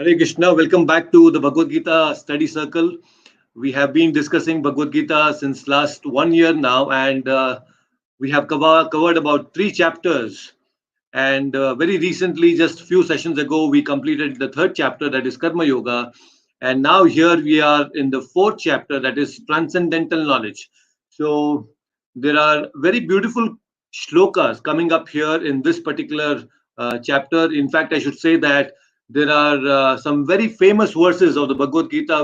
Hare Krishna, welcome back to the Bhagavad Gita study circle. We have been discussing Bhagavad Gita since last 1 year now, and we have covered about 3 chapters. And very recently, just few sessions ago, we completed the 3rd chapter, that is Karma Yoga. And now here we are in the 4th chapter, that is Transcendental Knowledge. So there are very beautiful shlokas coming up here in this particular chapter. In fact, I should say that there are some very famous verses of the Bhagavad Gita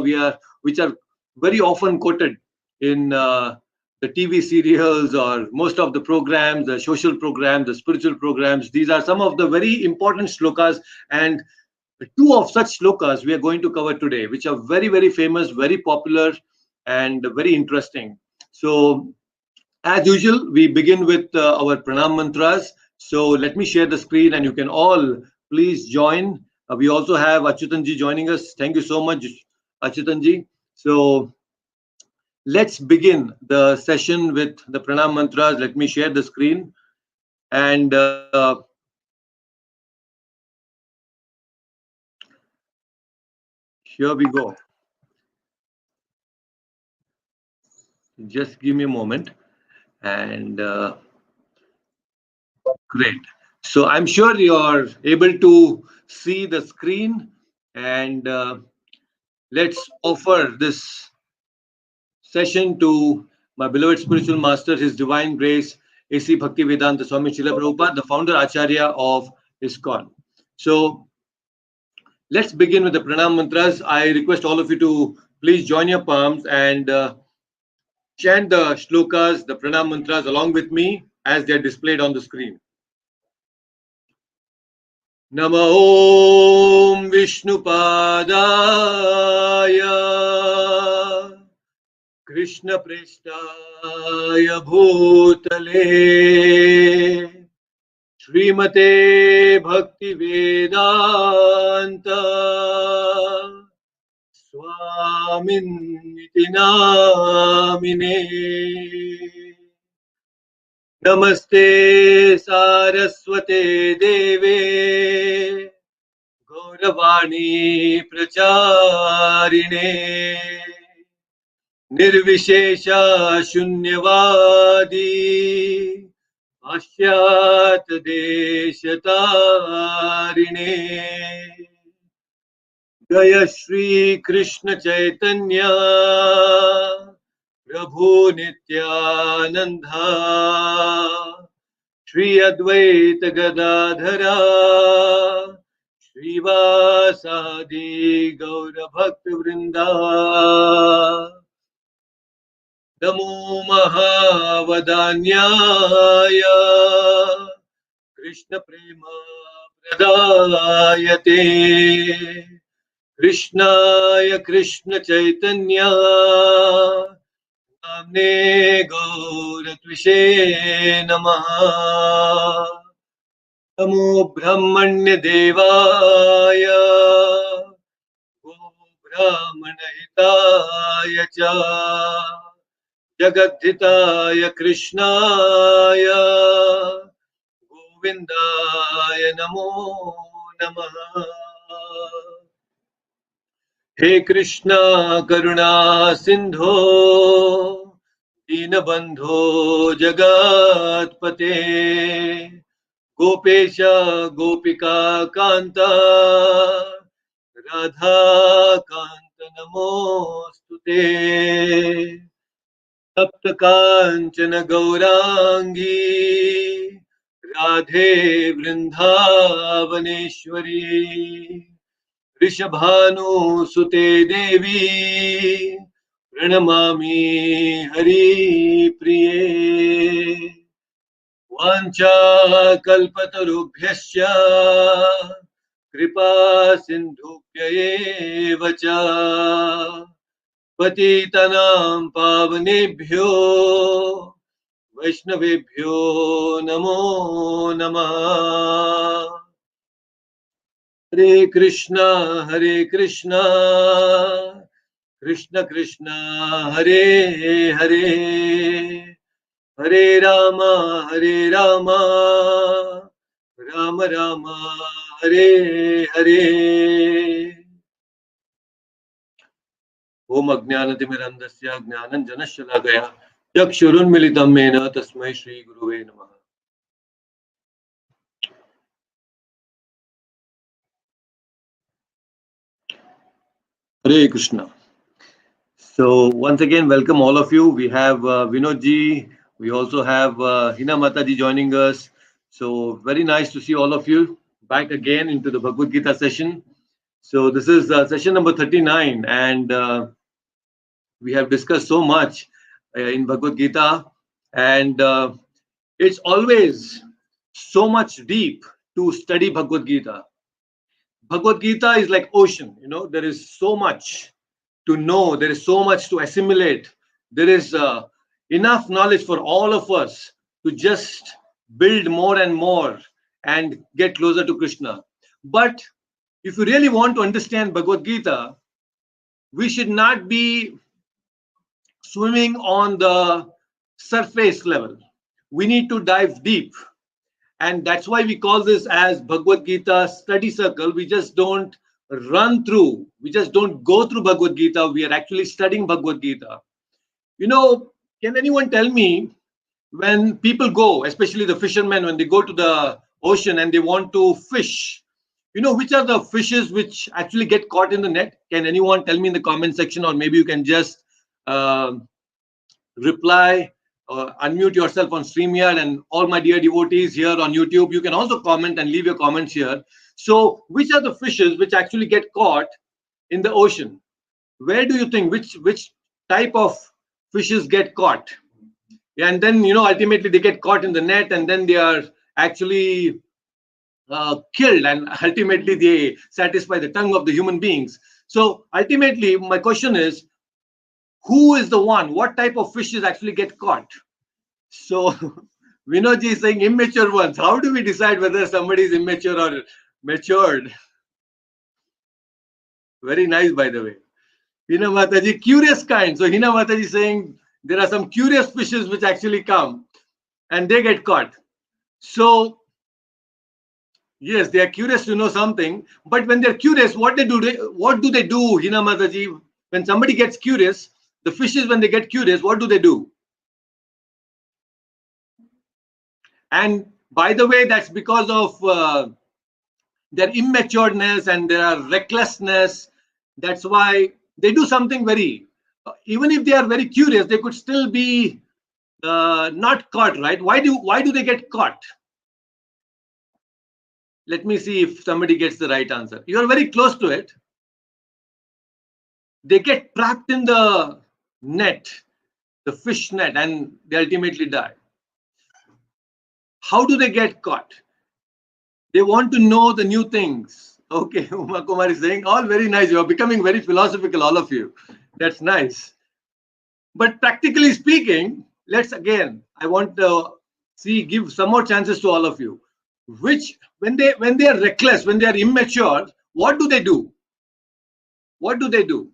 which are very often quoted in the TV serials or most of the programs, the social programs, the spiritual programs. These are some of the very important shlokas, and 2 of such shlokas we are going to cover today, which are very, very famous, very popular, and very interesting. So, as usual, we begin with our pranam mantras. So, let me share the screen, and you can all please join. We also have Achyutanji joining us. Thank you so much, Achyutanji. So, let's begin the session with the pranam mantras. Let me share the screen, and here we go. Just give me a moment, and great. So I'm sure you're able to see the screen, and let's offer this session to my beloved spiritual master, His Divine Grace, A.C. Bhaktivedanta Swami Srila Prabhupada, the founder Acharya of ISKCON. So let's begin with the pranam mantras. I request all of you to please join your palms and chant the shlokas, the pranam mantras along with me as they are displayed on the screen. Nama Om Vishnupadaya Krishna Prestaya Bhutale Srimate Bhakti Vedanta Swaminiti Namine Namaste Saraswate Deve Gauravani Pracharine Nirvishesha Shunyavadi Ashyat Deshatarine Jaya Shri Krishna Chaitanya Prabhu Nityananda Shri Advaita Gadadhara Srivasadi Gaura Bhakta Vrinda Namo Mahavadanyaya Krishna Prema Pradayate Krishnaya Krishna Chaitanya Namne Gauratvishe Namaha Namo Brahmanya Devaya Go Brahmana Hitaya Cha Jagadhitaya Krishnaya Govindaya Namo Namaha He Krishna Karuna Sindho Dinabandho Jagatpate Gopesha Gopika Kanta Radha Kanta Namostute Tapta Kanchana Gaurangi Radhe Vrindavaneshwari Rishabhanu Sute Devi Pranamami Hari Priye Vancha Kalpatarubhyascha Kripa Sindhubhya eva cha Patitanam Pavanebhyo Vaishnavebhyo Namo Namah Hare Krishna Krishna Krishna Hare Hare Hare Rama Rama Rama Hare Hare ओम अज्ञानतिमिरन्धस्य ज्ञानञ्जनशलाकया चक्षुरुन्मिलितं येन तस्मै श्रीगुरुवे नमः. Hare Krishna. So once again, welcome all of you. We have Vinod ji. We also have Hina Mataji joining us. So very nice to see all of you back again into the Bhagavad Gita session. So this is session number 39, and we have discussed so much in Bhagavad Gita, and it's always so much deep to study Bhagavad Gita. Bhagavad Gita is like ocean. There is so much to know, there is so much to assimilate, there is enough knowledge for all of us to just build more and more and get closer to Krishna. But if you really want to understand Bhagavad Gita, we should not be swimming on the surface level. We need to dive deep. And that's why we call this as Bhagavad Gita study circle. We just don't run through, we just don't go through Bhagavad Gita. We are actually studying Bhagavad Gita. Can anyone tell me, when people go, especially the fishermen, when they go to the ocean and they want to fish, which are the fishes which actually get caught in the net? Can anyone tell me in the comment section, or maybe you can just uh, reply or unmute yourself on StreamYard, and all my dear devotees here on YouTube, you can also comment and leave your comments here. So, which are the fishes which actually get caught in the ocean? Where do you think which type of fishes get caught? And then ultimately they get caught in the net, and then they are actually killed, and ultimately they satisfy the tongue of the human beings. So ultimately, my question is, who is the one? What type of fishes actually get caught? So Vinodji is saying immature ones. How do we decide whether somebody is immature or matured? Very nice, by the way. Hina Mataji, curious kind. So Hina Mataji is saying there are some curious fishes which actually come and they get caught. So yes, they are curious to know something. But when they're curious, what do they do, Hina Mataji? When somebody gets curious, the fishes, when they get curious, what do they do? And by the way, that's because of their immatureness and their recklessness. That's why they do something very, even if they are very curious, they could still be not caught, right? Why do they get caught? Let me see if somebody gets the right answer. You are very close to it. They get trapped in the net, the fish net, and they ultimately die. How do they get caught? They want to know the new things. Okay, Uma Kumar is saying, all very nice. You are becoming very philosophical, all of you. That's nice. But practically speaking, I want to give some more chances to all of you. Which, when they are reckless, when they are immature, what do they do? What do they do?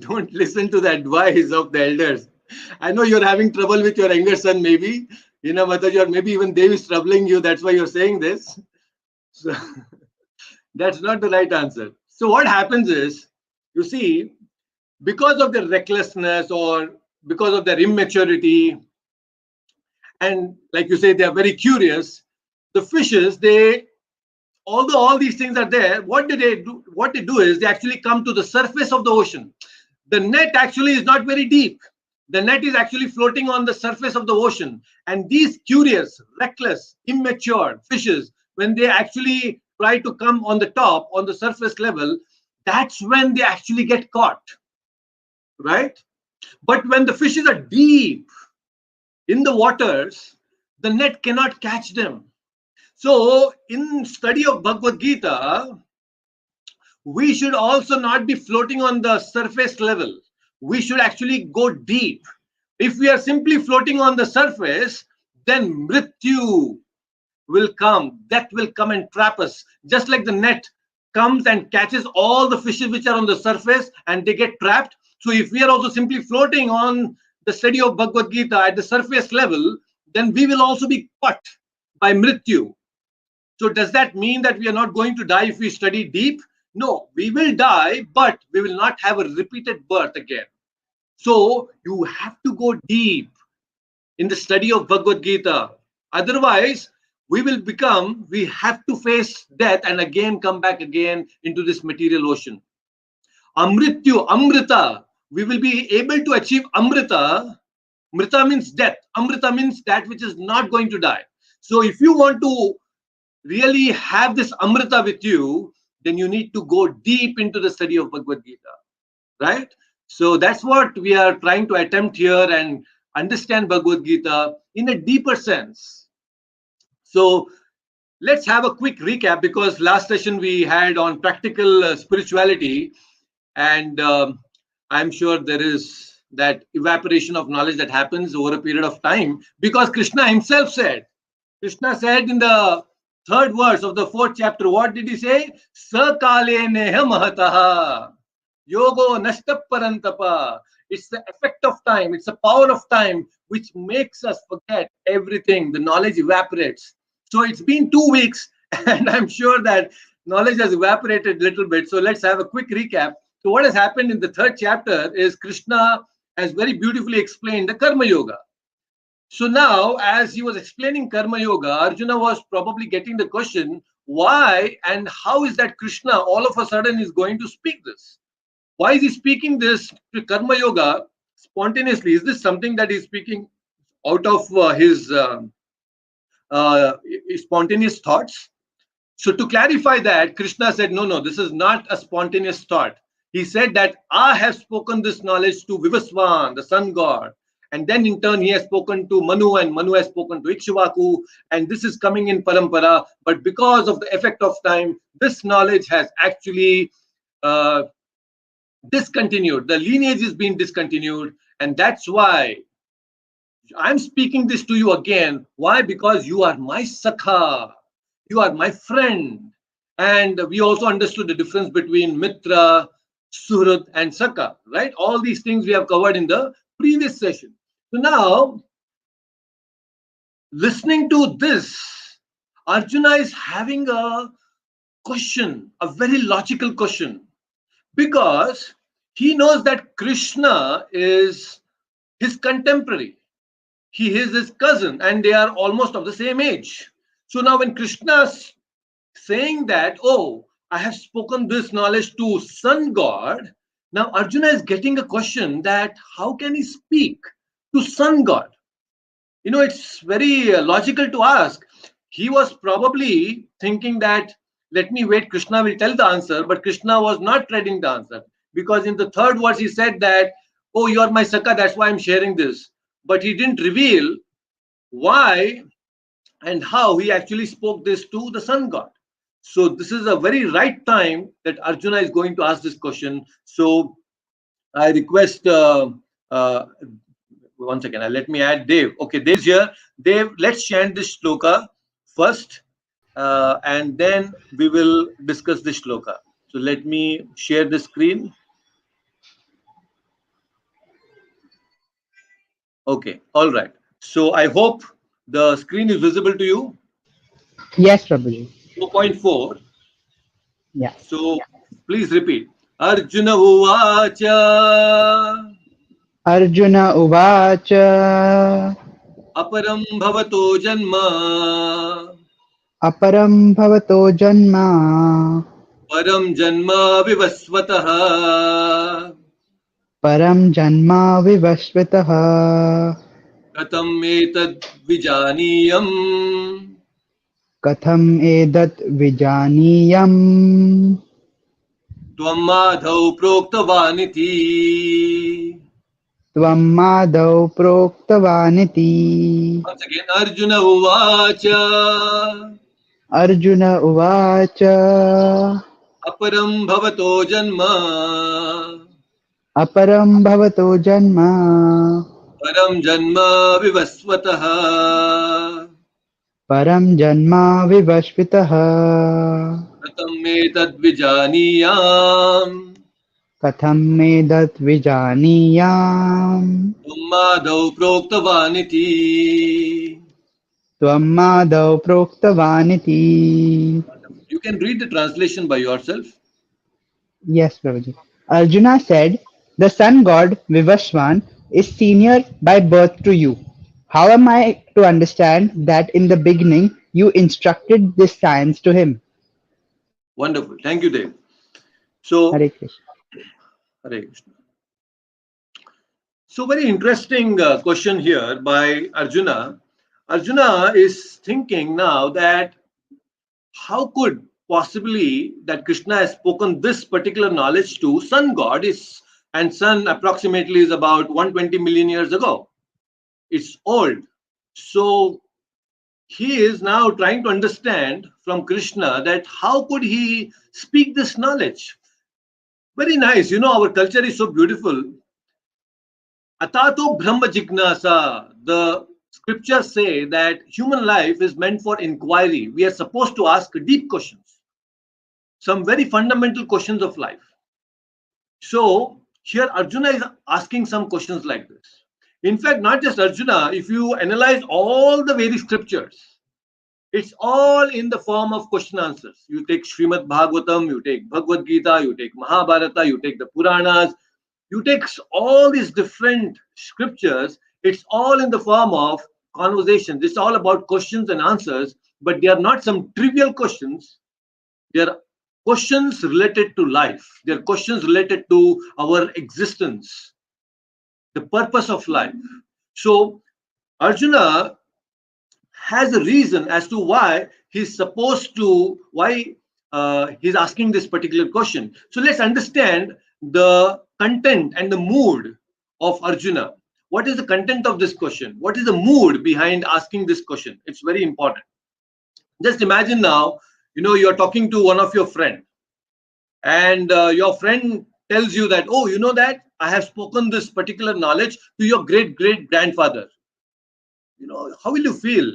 Don't listen to the advice of the elders. I know you're having trouble with your younger son, maybe. Mataji, or maybe even Dev is troubling you. That's why you're saying this. So that's not the right answer. So what happens is, you see, because of their recklessness or because of their immaturity, and like you say, they are very curious, the fishes, although all these things are there, what they do is they actually come to the surface of the ocean. The net actually is not very deep. The net is actually floating on the surface of the ocean. And these curious, reckless, immature fishes, when they actually try to come on the top, on the surface level, that's when they actually get caught, right? But when the fishes are deep in the waters, the net cannot catch them. So in study of Bhagavad Gita, we should also not be floating on the surface level. We should actually go deep. If we are simply floating on the surface, then mrityu will come. Death will come and trap us. Just like the net comes and catches all the fishes which are on the surface and they get trapped. So if we are also simply floating on the study of Bhagavad Gita at the surface level, then we will also be caught by mrityu. So does that mean that we are not going to die if we study deep? No, we will die, but we will not have a repeated birth again. So you have to go deep in the study of Bhagavad Gita. Otherwise, we have to face death and again come back again into this material ocean. Amrityu, Amrita, we will be able to achieve Amrita. Mrita means death. Amrita means that which is not going to die. So if you want to really have this Amrita with you, then you need to go deep into the study of Bhagavad Gita, right? So that's what we are trying to attempt here and understand Bhagavad Gita in a deeper sense. So let's have a quick recap, because last session we had on practical spirituality, and I'm sure there is that evaporation of knowledge that happens over a period of time, because Krishna said in the third verse of the fourth chapter, what did he say? Sakale neha mahataha yogo nashta parantapa. It's the effect of time, it's the power of time which makes us forget everything. The knowledge evaporates. So it's been 2 weeks, and I'm sure that knowledge has evaporated a little bit. So let's have a quick recap. So what has happened in the third chapter is Krishna has very beautifully explained the Karma Yoga. So now, as he was explaining Karma Yoga, Arjuna was probably getting the question, why and how is that Krishna all of a sudden is going to speak this? Why is he speaking this to Karma Yoga spontaneously? Is this something that he's speaking out of his spontaneous thoughts? So to clarify that, Krishna said, no, this is not a spontaneous thought. He said that I have spoken this knowledge to Vivaswan, the sun god. And then in turn, he has spoken to Manu, and Manu has spoken to Ikshvaku. And this is coming in parampara. But because of the effect of time, this knowledge has actually discontinued. The lineage is being discontinued. And that's why I'm speaking this to you again. Why? Because you are my Sakha. You are my friend. And we also understood the difference between Mitra, Suhrat, and Sakha, right? All these things we have covered in the previous session. So now, listening to this, Arjuna is having a question, a very logical question, because he knows that Krishna is his contemporary. He is his cousin, and they are almost of the same age. So now when Krishna's saying that, oh, I have spoken this knowledge to sun god, now Arjuna is getting a question that how can he speak to sun god? It's very logical to ask. He was probably thinking that, let me wait, Krishna will tell the answer, but Krishna was not reading the answer, because in the third verse he said that, oh, you are my Sakha, that's why I'm sharing this. But he didn't reveal why and how he actually spoke this to the sun god. So this is a very right time that Arjuna is going to ask this question. So I request one second. Let me add Dev. Okay, Dev's here. Dev, let's chant this shloka first, and then we will discuss this shloka. So let me share the screen. Okay, all right. So I hope the screen is visible to you. Yes, Prabhuji. 4.4. Yeah. So please repeat. Arjuna uvacha Arjuna Uvacha aparam bhavato janma Aparam Bhavato Janma param janma vivasvatah Param Janma Vivasvitaha katam etad vijaniyam Katham Edat Vijaniyam tvam madhav proktavaniti. Tvam Madhav Proktavaniti. Once again, Arjuna uvacha Arjuna Uvacha aparam bhavato janma Aparam Bhavato Janma param janma vivasvatah Param Janma Vivasvitaha katam etad vijaniyam Katham Edat Vijaniyam tvam madhav proktavaniti. Tvam Madhav Proktavaniti. You can read the translation by yourself. Yes, Prabhuji. Arjuna said, the sun god Vivaswan is senior by birth to you. How am I to understand that in the beginning you instructed this science to him? Wonderful. Thank you, Dave. So, Hare Krishna. Hare Krishna. So, very interesting question here by Arjuna. Arjuna is thinking now that how could possibly that Krishna has spoken this particular knowledge to sun god is, and sun approximately is about 120 million years ago. It's old. So he is now trying to understand from Krishna that how could he speak this knowledge. Very nice. Our culture is so beautiful. Atato Brahma Jignasa. The scriptures say that human life is meant for inquiry. We are supposed to ask deep questions, some very fundamental questions of life. So here Arjuna is asking some questions like this. In fact, not just Arjuna, if you analyze all the various scriptures, it's all in the form of question answers. You take Srimad Bhagavatam, you take Bhagavad Gita, you take Mahabharata, you take the Puranas, you take all these different scriptures, it's all in the form of conversations. It's all about questions and answers, but they are not some trivial questions. They are questions related to life. They are questions related to our existence, the purpose of life. So Arjuna has a reason as to why he's asking this particular question. So let's understand the content and the mood of Arjuna. What is the content of this question? What is the mood behind asking this question? It's very important. Just imagine now, you're talking to one of your friend, and your friend tells you that, oh, you know that I have spoken this particular knowledge to your great great grandfather. How will you feel?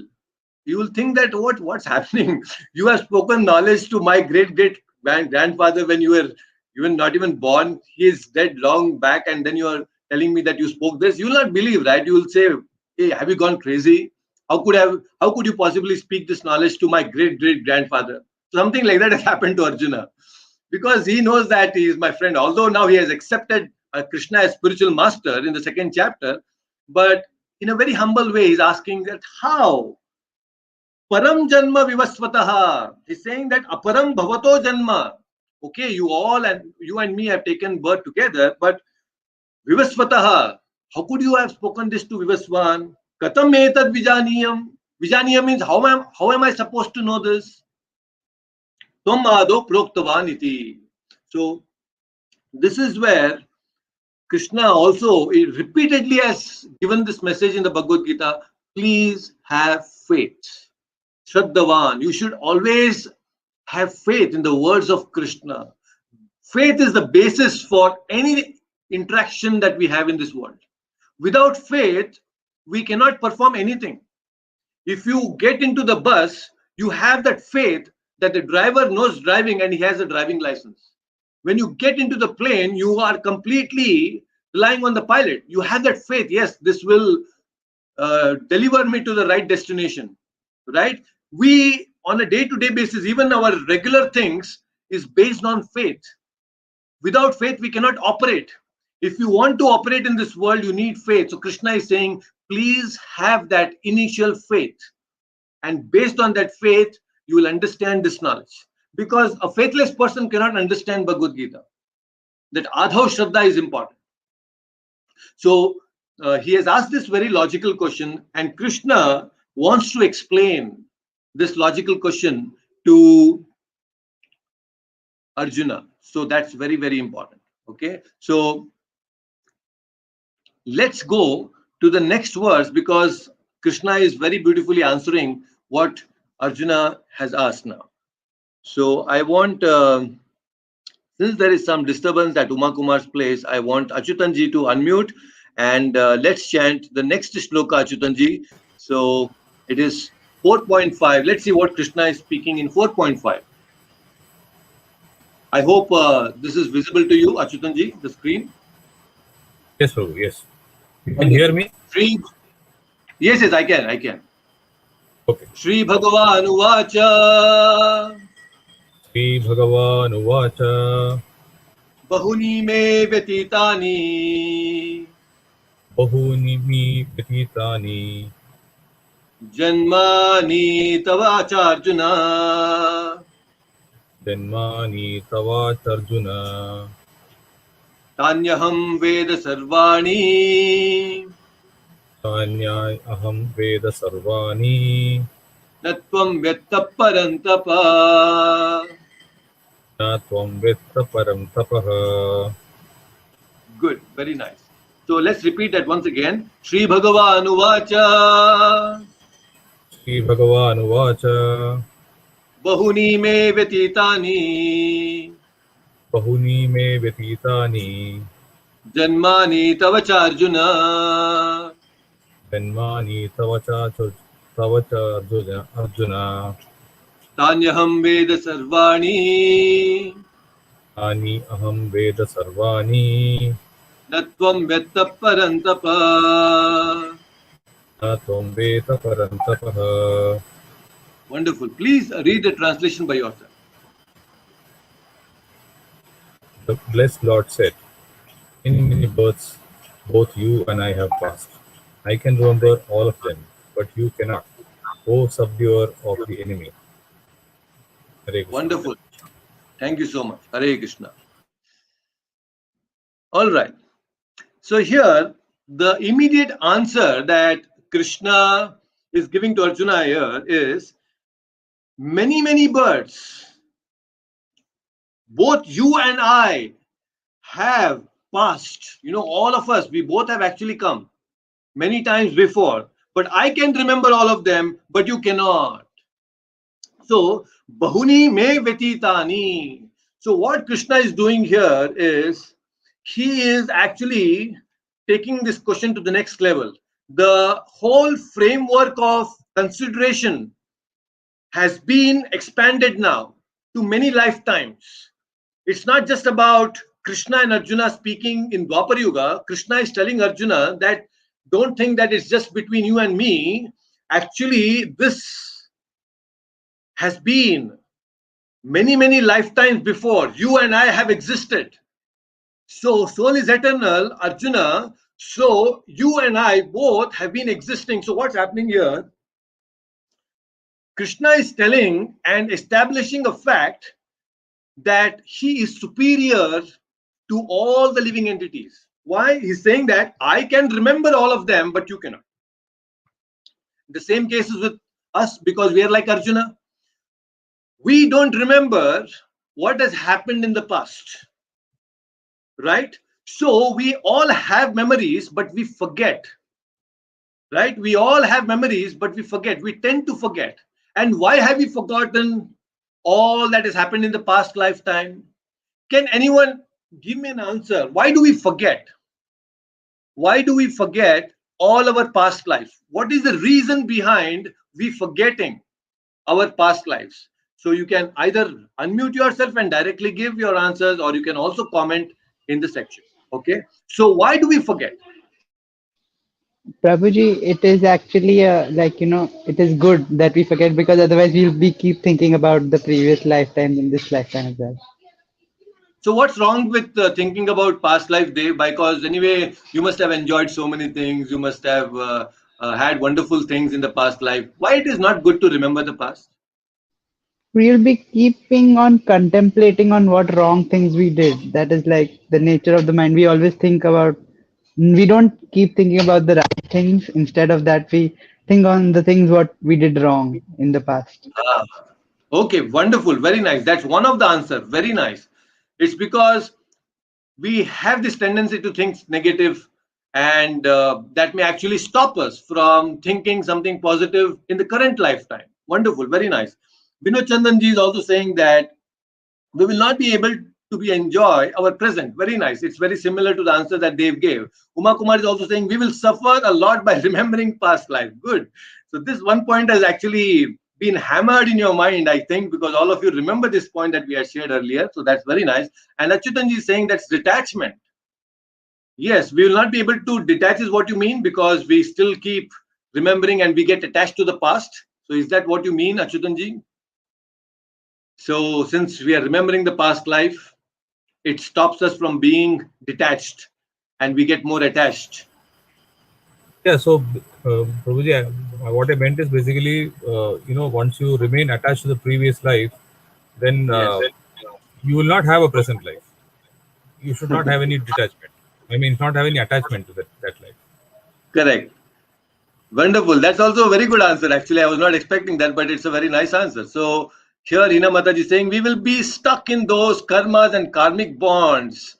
You will think that what's happening. You have spoken knowledge to my great great grandfather when you were not even born. He is dead long back, and then you are telling me that you spoke this. You will not believe, right? You will say, hey, have you gone crazy? How could you possibly speak this knowledge to my great great grandfather? Something like that has happened to Arjuna, because he knows that he is my friend, although now he has accepted Krishna as spiritual master in the second chapter. But in a very humble way, he's asking that how Param Janma Vivasvataha. He's saying that Aparam Bhavato Janma. Okay, you and me have taken birth together, but Vivasvataha. How could you have spoken this to Vivaswan? Katam etad vijaniyam. Vijaniyam means how am I supposed to know this? Tom ado proktavan iti. So this is where Krishna also repeatedly has given this message in the Bhagavad Gita. Please have faith. Shraddhavan, you should always have faith in the words of Krishna. Faith is the basis for any interaction that we have in this world. Without faith, we cannot perform anything. If you get into the bus, you have that faith that the driver knows driving and he has a driving license. When you get into the plane, you are completely relying on the pilot. You have that faith, yes, this will deliver me to the right destination, right? We, on a day-to-day basis, even our regular things is based on faith. Without faith, we cannot operate. If you want to operate in this world, you need faith. So Krishna is saying, please have that initial faith. And based on that faith, you will understand this knowledge. Because a faithless person cannot understand Bhagavad Gita. That Adhav Shraddha is important. So he has asked this very logical question, and Krishna wants to explain this logical question to Arjuna. So that's very, very important. Okay. So let's go to the next verse, because Krishna is very beautifully answering what Arjuna has asked now. So I want, since there is some disturbance at Uma Kumar's place, I want Achyutanji to unmute, and let's chant the next shloka, Achyutanji. So it is 4.5. Let's see what Krishna is speaking in 4.5. I hope this is visible to you, Achyutanji, the screen. Yes, Prabhu. Yes. You can hear me? Shri, yes, I can. Okay. Shri Bhagavan Uvacha Sri Bhagavan Uvacha Bahuni me vyatitani. बहूनि मे व्यतीतानि Janmani tavacha Arjuna. जन्मानि तवाचर्जुन Tanyaham Veda Sarvani. तान्याय अहं वेद सर्वाणि Natvam Vetta Parantapa. न त्वं वेत्त परं तपः Good, very nice. So let's repeat that once again. Sri Bhagavanu Vacha. श्रीभगवानुवाच Bahuni me vyatitani. बहूनि मे व्यतीतानि Janmani tavacha Arjuna. जन्मानि तव च अर्जुन Tanyaham Veda Sarvani. तानि अहं वेद सर्वाणि Natvam Vetta Parantapa. न त्वं वेत्त परं तपः. Wonderful. Please read the translation by yourself. The blessed Lord said, many, many births both you and I have passed. I can remember all of them, but you cannot. O subduer of the enemy. Hare Krishna. Wonderful. Thank you so much. Hare Krishna. All right. So here, the immediate answer that Krishna is giving to Arjuna here is many, many birds, both you and I have passed. You know, all of us, we both have actually come many times before, but I can remember all of them, but you cannot. So, Bahuni me Vetitani. So, what Krishna is doing here is he is actually taking this question to the next level. The whole framework of consideration has been expanded now to many lifetimes. It's not just about Krishna and Arjuna speaking in Dwapar Yuga. Krishna is telling Arjuna that don't think that it's just between you and me. Actually, this has been many, many lifetimes before you and I have existed. So, soul is eternal, Arjuna. So, you and I both have been existing. So, what's happening here? Krishna is telling and establishing a fact that he is superior to all the living entities. Why? He's saying that I can remember all of them, but you cannot. The same case is with us because we are like Arjuna. We don't remember what has happened in the past, right? So we all have memories, but we forget, right? We all have memories, but we forget. We tend to forget. And why have we forgotten all that has happened in the past lifetime? Can anyone give me an answer? Why do we forget? Why do we forget all our past life? What is the reason behind we forgetting our past lives? So you can either unmute yourself and directly give your answers, or you can also comment in the section. Okay. So why do we forget? Prabhuji, it is actually it is good that we forget because otherwise we'll be keep thinking about the previous lifetime in this lifetime as well. So what's wrong with thinking about past life, Dave? Because anyway, you must have enjoyed so many things. You must have had wonderful things in the past life. Why it is not good to remember the past? We'll be keeping on contemplating on what wrong things we did. That is like the nature of the mind. We always think about, we don't keep thinking about the right things. Instead of that, we think on the things what we did wrong in the past. Ah, okay, wonderful, very nice. That's one of the answer. Very nice. It's because we have this tendency to think negative, and that may actually stop us from thinking something positive in the current lifetime. Wonderful, very nice. Vinod Chandanji is also saying that we will not be able to be enjoy our present. Very nice. It's very similar to the answer that Dave gave. Uma Kumar is also saying we will suffer a lot by remembering past life. Good. So this one point has actually been hammered in your mind, I think, because all of you remember this point that we had shared earlier. So that's very nice. And Achyutanji is saying that's detachment. Yes, we will not be able to detach is what you mean because we still keep remembering and we get attached to the past. So is that what you mean, Achyutanji? So since we are remembering the past life, It stops us from being detached and we get more attached. Yeah, so Prabhuji, what I meant is basically, once you remain attached to the previous life, then Yes. you will not have a present life. You should not have any detachment. I mean, not have any attachment to that life. Correct. Wonderful. That's also a very good answer. Actually, I was not expecting that, but it's a very nice answer. So here, Hina Mataji is saying we will be stuck in those karmas and karmic bonds.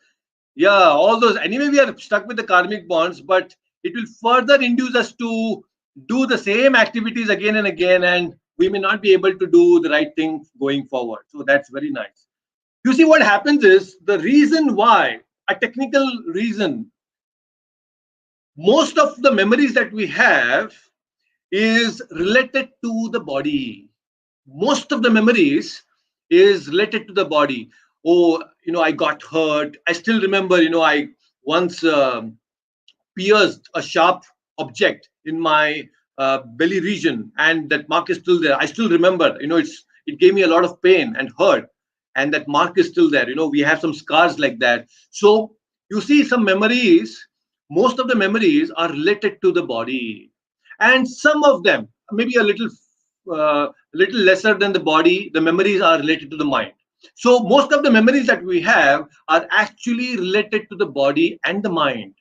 Yeah, all those. Anyway, we are stuck with the karmic bonds, but it will further induce us to do the same activities again and again, and we may not be able to do the right thing going forward. So that's very nice. You see, what happens is the reason why, a technical reason, most of the memories that we have is related to the body. Most of the memories is related to the body. Oh, I got hurt. I still remember, I once pierced a sharp object in my belly region, and that mark is still there. I still remember. It gave me a lot of pain and hurt, and that mark is still there. We have some scars like that. So you see, some memories, most of the memories are related to the body, and some of them, maybe a little lesser than the body, the memories are related to the mind. So most of the memories that we have are actually related to the body and the mind.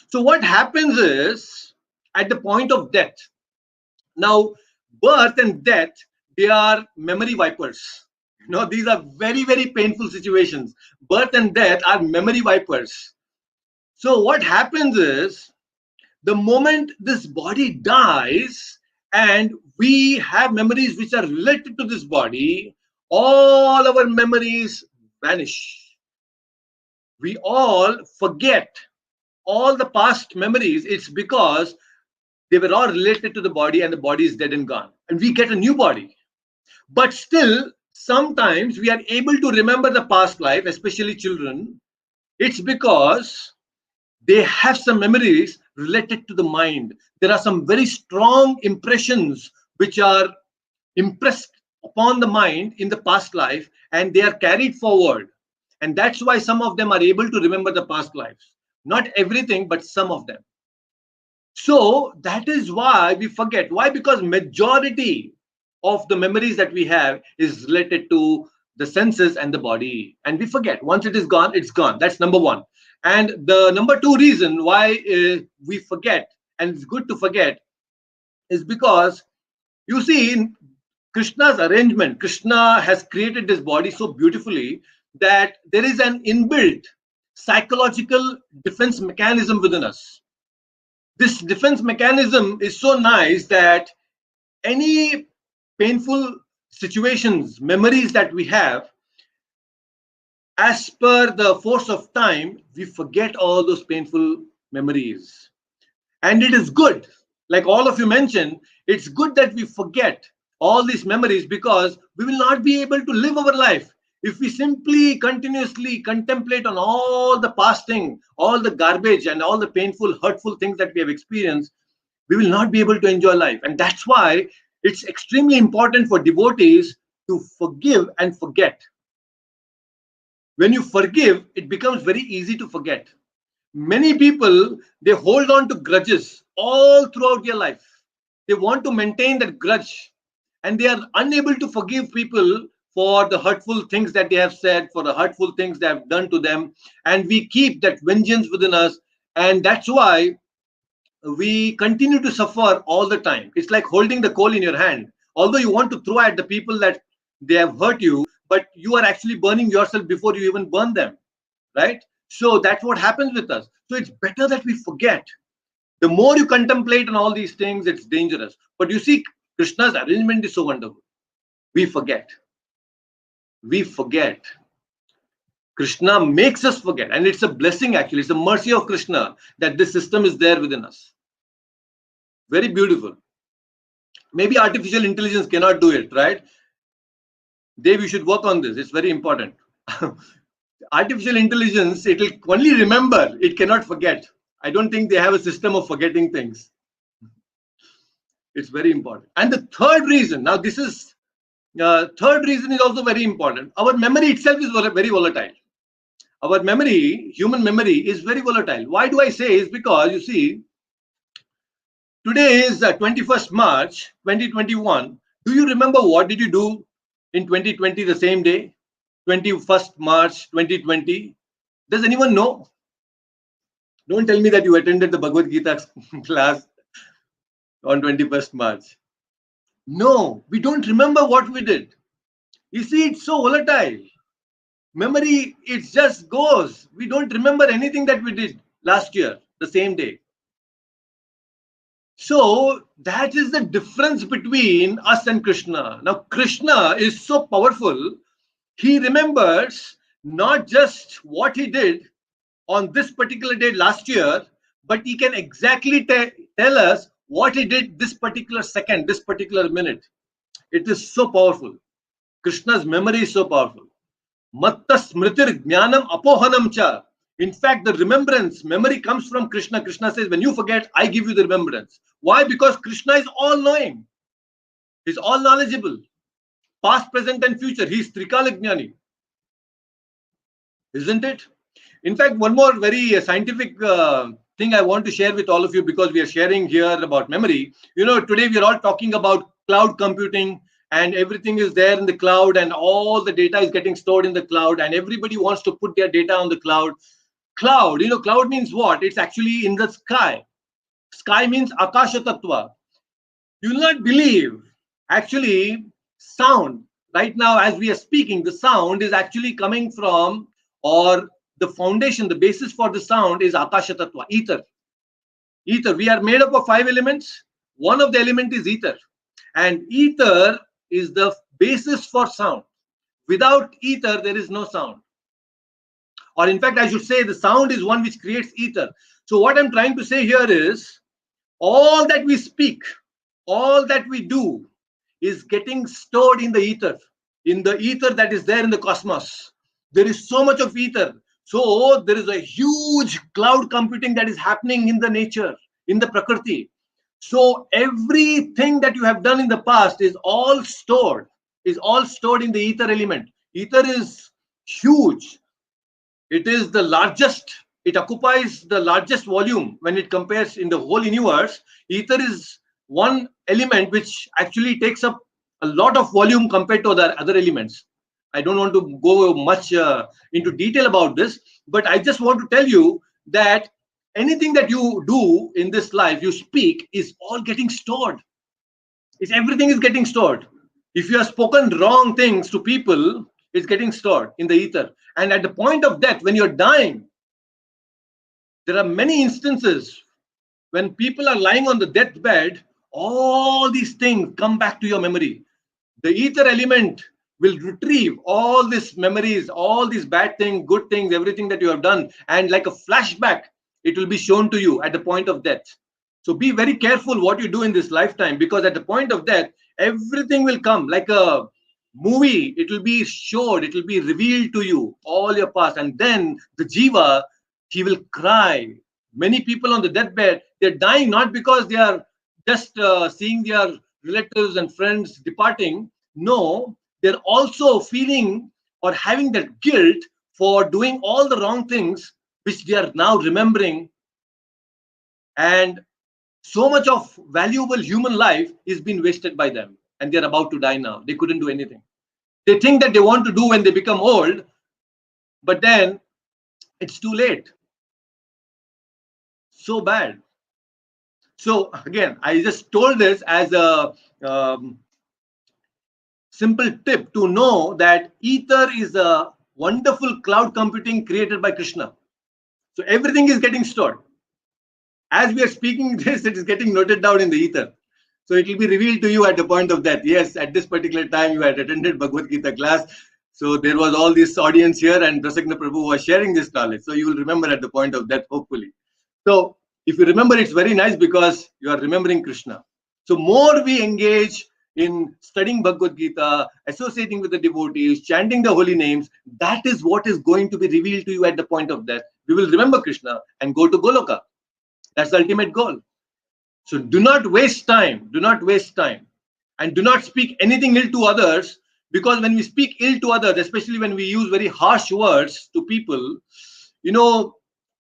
So what happens is, at the point of death, now birth and death, they are memory wipers. These are very, very painful situations. Birth and death are memory wipers. So what happens is, the moment this body dies and we have memories which are related to this body, all our memories vanish. We all forget all the past memories. It's because they were all related to the body, and the body is dead and gone. And we get a new body. But still, sometimes we are able to remember the past life, especially children. It's because they have some memories related to the mind. There are some very strong impressions which are impressed upon the mind in the past life, and they are carried forward. And that's why some of them are able to remember the past lives. Not everything, but some of them. So that is why we forget. Why? Because majority of the memories that we have is related to the senses and the body, and we forget. Once it is gone, it's gone. That's number one. And the number two reason why we forget, and it's good to forget, is because, you see, in Krishna's arrangement, Krishna has created this body so beautifully that there is an inbuilt psychological defense mechanism within us. This defense mechanism is so nice that any painful situations, memories that we have, as per the force of time, we forget all those painful memories. And it is good, like all of you mentioned, it's good that we forget all these memories, because we will not be able to live our life if we simply continuously contemplate on all the past thing, all the garbage and all the painful, hurtful things that we have experienced. We will not be able to enjoy life. And that's why it's extremely important for devotees to forgive and forget. When you forgive, it becomes very easy to forget. Many people, they hold on to grudges all throughout their life. They want to maintain that grudge, and they are unable to forgive people for the hurtful things that they have said, for the hurtful things they have done to them. And we keep that vengeance within us. And that's why we continue to suffer all the time. It's like holding the coal in your hand. Although you want to throw at the people that they have hurt you, but you are actually burning yourself before you even burn them, right? So that's what happens with us. So it's better that we forget. The more you contemplate on all these things, it's dangerous. But you see, Krishna's arrangement is so wonderful. We forget. We forget. Krishna makes us forget. And it's a blessing, actually. It's a mercy of Krishna that this system is there within us. Very beautiful. Maybe artificial intelligence cannot do it, right? Dave, you should work on this. It's very important. Artificial intelligence, it will only remember, it cannot forget. I don't think they have a system of forgetting things. It's very important. And the third reason, now this is, third reason is also very important. Our memory itself is very volatile. Our memory, human memory, is very volatile. Why do I say? Is because you see, today is 21st March 2021. Do you remember what did you do in 2020, the same day, 21st March 2020? Does anyone know? Don't tell me that you attended the Bhagavad Gita class on 21st March. No, we don't remember what we did. You see, it's so volatile. Memory, it just goes. We don't remember anything that we did last year, the same day. So that is the difference between us and Krishna. Now, Krishna is so powerful. He remembers not just what he did on this particular day last year, but he can exactly tell us what he did this particular second, this particular minute. It is so powerful. Krishna's memory is so powerful. Matta smritir jnanam apohanam cha. In fact, the remembrance, memory comes from Krishna. Krishna says, when you forget, I give you the remembrance. Why? Because Krishna is all knowing. He's all knowledgeable. Past, present, and future. He's Trikala Jnani. Isn't it? In fact, one more very scientific thing I want to share with all of you, because we are sharing here about memory. You know, today we are all talking about cloud computing, and everything is there in the cloud, and all the data is getting stored in the cloud, and everybody wants to put their data on the cloud. Cloud, you know, cloud means what? It's actually in the sky. Sky means Akasha Tattva. You will not believe, actually, sound. Right now, as we are speaking, the sound is actually coming from, or the foundation, the basis for the sound is Akasha Tattva, ether. Ether. We are made up of 5 elements. One of the element is ether. And ether is the basis for sound. Without ether, there is no sound. Or in fact, I should say the sound is one which creates ether. So what I'm trying to say here is, all that we speak, all that we do is getting stored in the ether that is there in the cosmos. There is so much of ether. So there is a huge cloud computing that is happening in the nature, in the Prakriti. So everything that you have done in the past is all stored in the ether element. Ether is huge. It is the largest, it occupies the largest volume when it compares in the whole universe. Ether is one element which actually takes up a lot of volume compared to the other elements. I don't want to go much into detail about this, but I just want to tell you that anything that you do in this life, you speak, is all getting stored. Everything is getting stored. If you have spoken wrong things to people, it's getting stored in the ether. And at the point of death, when you're dying, there are many instances when people are lying on the deathbed, all these things come back to your memory. The ether element will retrieve all these memories, all these bad things, good things, everything that you have done. And like a flashback, it will be shown to you at the point of death. So be very careful what you do in this lifetime, because at the point of death, everything will come like a movie. It will be showed, it will be revealed to you, all your past. And then the jiva, he will cry. Many people on the deathbed, they're dying not because they are just seeing their relatives and friends departing. No, they're also feeling or having that guilt for doing all the wrong things which they are now remembering. And so much of valuable human life is being wasted by them, and they're about to die now. They couldn't do anything. They think that they want to do when they become old, but then it's too late. So bad. So again, I just told this as a simple tip to know that ether is a wonderful cloud computing created by Krishna. So everything is getting stored. As we are speaking this, it is getting noted down in the ether. So it will be revealed to you at the point of death. Yes, at this particular time you had attended Bhagavad Gita class. So there was all this audience here, and Prasagna Prabhu was sharing this knowledge. So you will remember at the point of death, hopefully. So if you remember, it's very nice because you are remembering Krishna. So more we engage in studying Bhagavad Gita, associating with the devotees, chanting the holy names, that is what is going to be revealed to you at the point of death. We will remember Krishna and go to Goloka. That's the ultimate goal. So do not waste time. Do not waste time. And do not speak anything ill to others, Because when we speak ill to others, especially when we use very harsh words to people, you know,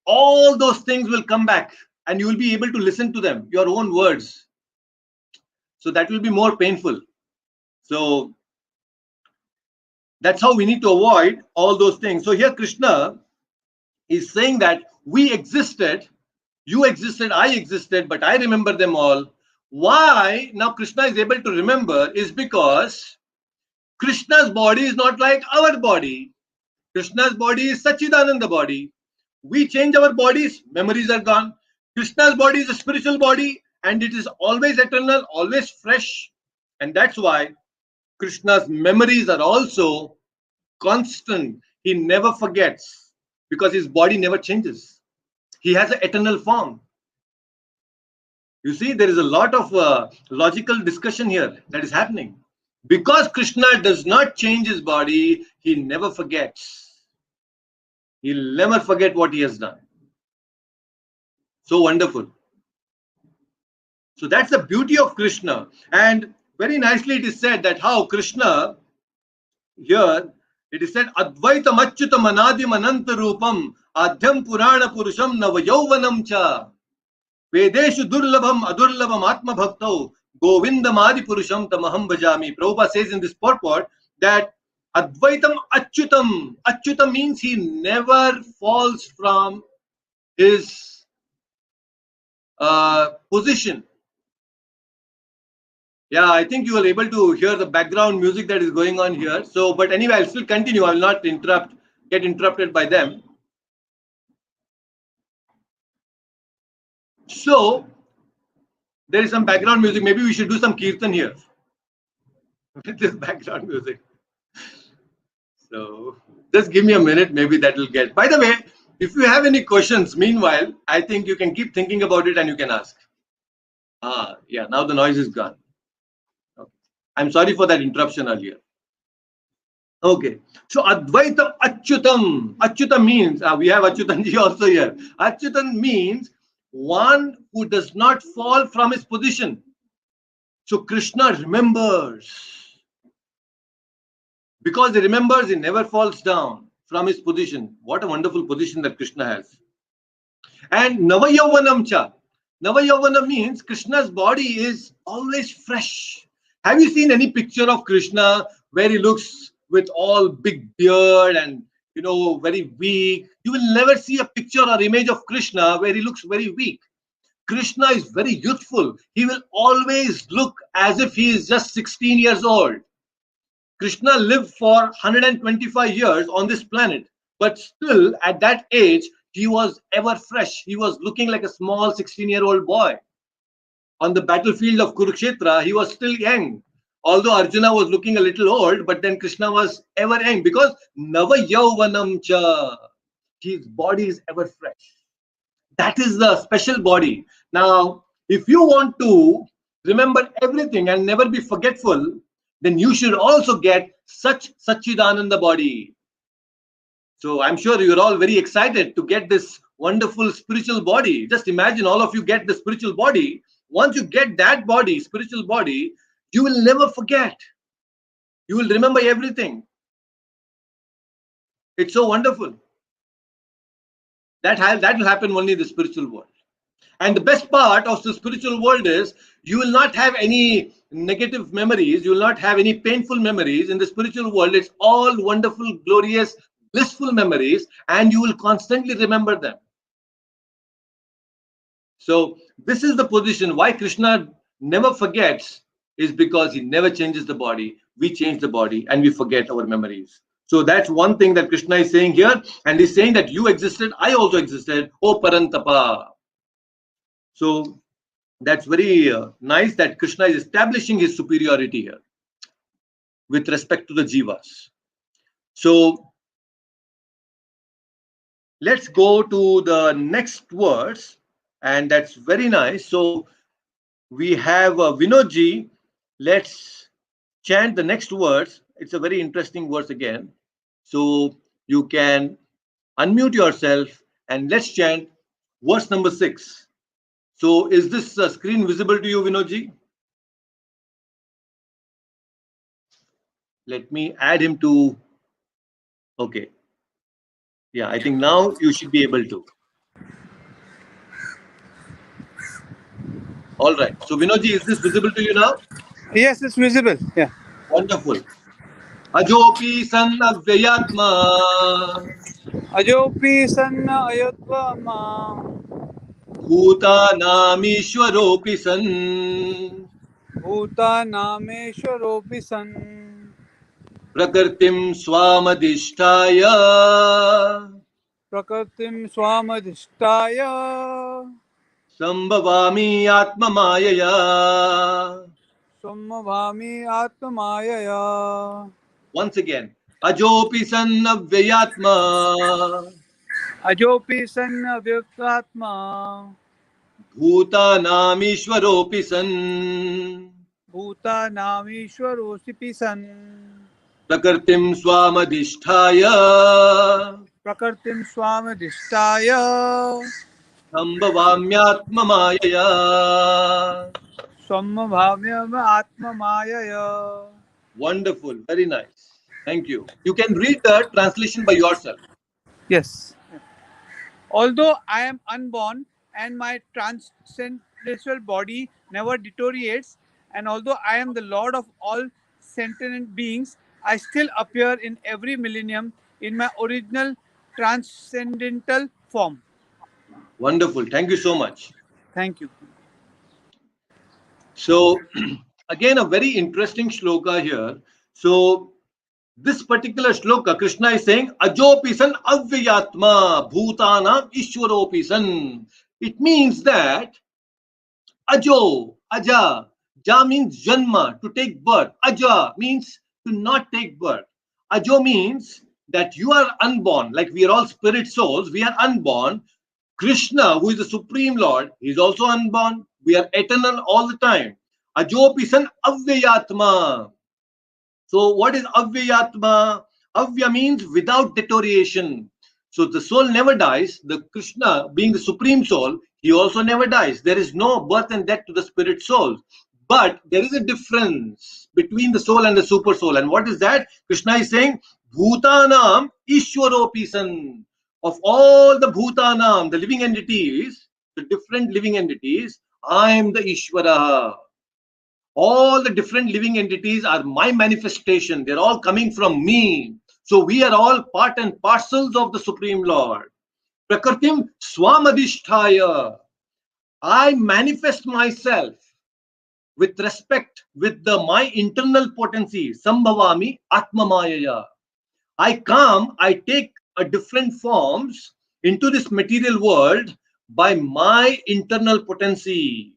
all those things will come back and you will be able to listen to them, your own words. So that will be more painful. So that's how we need to avoid all those things. So here Krishna is saying that we existed, you existed, I existed, but I remember them all. Why now Krishna is able to remember is because Krishna's body is not like our body. Krishna's body is Sachidananda body. We change our bodies, memories are gone. Krishna's body is a spiritual body and it is always eternal, always fresh. And that's why Krishna's memories are also constant. He never forgets because his body never changes. He has an eternal form. You see, there is a lot of logical discussion here that is happening. Because Krishna does not change his body, he never forgets. He'll never forget what he has done. So wonderful. So that's the beauty of Krishna. And very nicely it is said that how Krishna, here it is said, Advaitam Achyutam Anadim Ananta Rupam Adhyam Purana Purusham Navayauvanam Cha Vedeshu Durlabham Adurlabham Atma Bhaktau Govindam Adi Purusham Tamaham Bhajami. Prabhupada says in this purport that Advaitam Achyutam. Achyutam means he never falls from his position. Yeah, I think you are able to hear the background music that is going on here. So, but anyway, I'll still continue. I'll not get interrupted by them. So, there is some background music. Maybe we should do some kirtan here with this background music. So, just give me a minute. Maybe that will get. By the way, if you have any questions, meanwhile, I think you can keep thinking about it and you can ask. Yeah, now the noise is gone. Okay. I'm sorry for that interruption earlier. Okay, so Advaita Achyutam. Achyutam means, we have Achyutanji also here. Achyutam means one who does not fall from his position. So Krishna remembers. Because he remembers, he never falls down from his position. What a wonderful position that Krishna has. And Navayauvanam Cha. Navayauvanam means Krishna's body is always fresh. Have you seen any picture of Krishna where he looks with all big beard and very weak? You will never see a picture or image of Krishna where he looks very weak. Krishna is very youthful. He will always look as if he is just 16 years old. Krishna lived for 125 years on this planet, but still at that age, he was ever fresh. He was looking like a small 16-year-old boy. On the battlefield of Kurukshetra, he was still young. Although Arjuna was looking a little old, but then Krishna was ever young because Nava Yauvanam Cha. His body is ever fresh. That is the special body. Now, if you want to remember everything and never be forgetful, then you should also get such Sachidananda body. So I'm sure you're all very excited to get this wonderful spiritual body. Just imagine all of you get the spiritual body. Once you get that body, spiritual body, you will never forget. You will remember everything. It's so wonderful. That will happen only in the spiritual world. And the best part of the spiritual world is you will not have any negative memories. You will not have any painful memories. In the spiritual world, it's all wonderful, glorious, blissful memories, and you will constantly remember them. So this is the position why Krishna never forgets is because he never changes the body. We change the body and we forget our memories. So that's one thing that Krishna is saying here. And he's saying that you existed, I also existed, O Parantapa. So that's very nice that Krishna is establishing his superiority here with respect to the jivas. So let's go to the next verse, and that's very nice. So we have Vinodji. Let's chant the next verse. It's a very interesting verse again. So you can unmute yourself and let's chant verse number 6. So is this screen visible to you, Vinodji? Let me add him to. Okay. Yeah, I think now you should be able to. All right. So, Vinodji, is this visible to you now? Yes, it's visible. Yeah. Wonderful. Ajopi san avyayatma Ajopi sanna ayatva ma bhutanamishwaropi san bhuta nameshwaropi san prakartim swamadhisthaya prakartim swamadhishtaya sambhavami atmamayaya. samabhami atmayaya. Once again. Ajopi san avyayatma Ajopi sanna vyaktatma bhutanamishwaropi san bhuta nameshwaropi san prakartim swamadhisthaya prakartim swamadhishtaya sambhavamyatmamayaya. samabhami atmayaya. Wonderful. Very nice. Thank you. You can read the translation by yourself. Yes. Although I am unborn and my transcendental body never deteriorates, and although I am the Lord of all sentient beings, I still appear in every millennium in my original transcendental form. Wonderful. Thank you so much. Thank you. So, again, a very interesting shloka here. So, this particular shloka, Krishna is saying, Ajopisan avyayatma bhutanam ishwaropisan. It means that Ajo, Aja, Ja means Janma, to take birth. Aja means to not take birth. Ajo means that you are unborn, like we are all spirit souls, we are unborn. Krishna, who is the Supreme Lord, he is also unborn. We are eternal all the time. Ajopi san avyayatma. So, what is avyayatma? Avya means without deterioration. So, the soul never dies. The Krishna, being the supreme soul, he also never dies. There is no birth and death to the spirit soul. But there is a difference between the soul and the super soul. And what is that? Krishna is saying, Bhutanam Ishwaropi san. Of all the Bhutanam, the living entities, the different living entities, I am the Ishvara. All the different living entities are my manifestation. They're all coming from me. So we are all part and parcels of the Supreme Lord. Prakartim swamadhisthaya. I manifest myself with respect, with my internal potency. Sambhavami atmamayaya. I come, I take a different forms into this material world by my internal potency.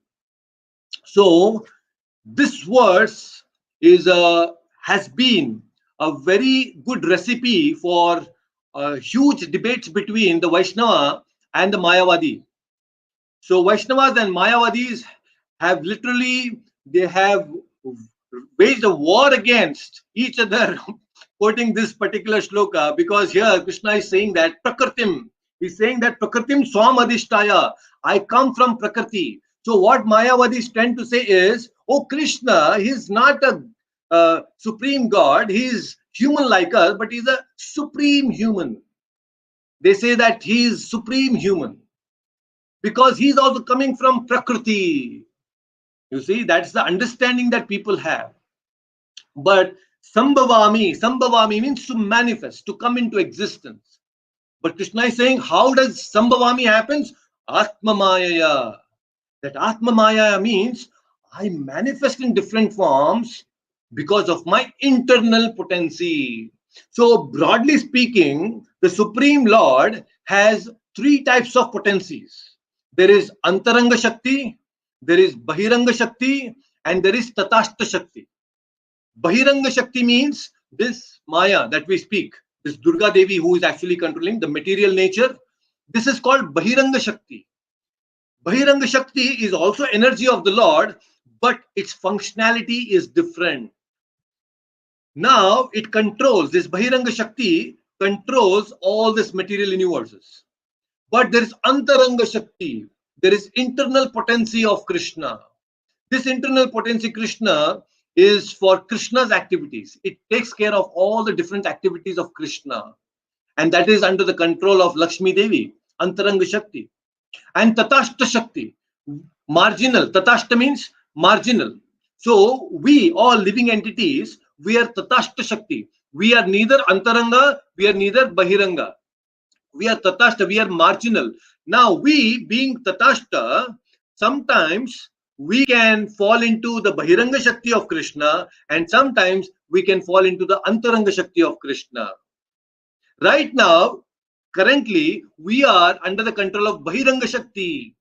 So this verse is has been a very good recipe for huge debates between the Vaishnava and the Mayavadi. So Vaishnavas and Mayavadis have literally they have waged a war against each other, quoting this particular shloka, because here Krishna is saying that Prakartim. He's saying that Prakartim Swamadhishtaya. I come from Prakriti. So what Mayavadis tend to say is, oh Krishna, he's not a supreme God. He's human like us, but he's a supreme human. They say that he is supreme human because he's also coming from Prakriti. You see, that's the understanding that people have. But Sambhavami means to manifest, to come into existence. But Krishna is saying, how does Sambhavami happens? Atma Mayaya. That Atma Maya means I manifest in different forms because of my internal potency. So, broadly speaking, the Supreme Lord has three types of potencies. There is Antaranga Shakti, there is Bahiranga Shakti, and there is Tatashta Shakti. Bahiranga Shakti means this Maya that we speak, this Durga Devi who is actually controlling the material nature. This is called Bahiranga Shakti. Bahiranga Shakti is also energy of the Lord, but its functionality is different. Now it controls, this Bahiranga Shakti controls all these material universes. But there is Antaranga Shakti, there is internal potency of Krishna. This internal potency Krishna is for Krishna's activities. It takes care of all the different activities of Krishna. And that is under the control of Lakshmi Devi, Antaranga Shakti. And Tatashta Shakti, marginal. Tatashta means marginal. So we, all living entities, we are Tatashta Shakti. We are neither Antaranga, we are neither Bahiranga. We are Tatashta, we are marginal. Now, we being Tatashta, sometimes we can fall into the Bahiranga Shakti of Krishna, and sometimes we can fall into the Antaranga Shakti of Krishna. Right now, currently, we are under the control of Bahiranga Shakti.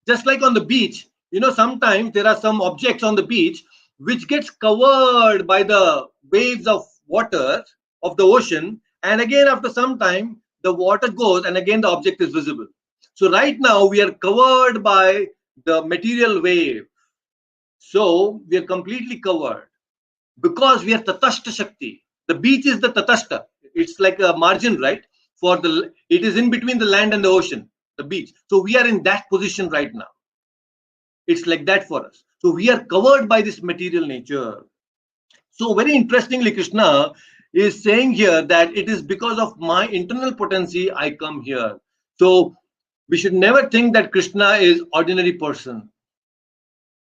Just like on the beach, sometimes there are some objects on the beach which gets covered by the waves of water of the ocean, and again after some time the water goes and again the object is visible. So right now we are covered by the material wave, so we are completely covered because we are Tatashta Shakti. The beach is the Tatashta. It's like a margin, right? It is in between the land and the ocean, the beach. So we are in that position right now. It's like that for us. So we are covered by this material nature. So very interestingly, Krishna is saying here that it is because of my internal potency I come here. So we should never think that Krishna is ordinary person.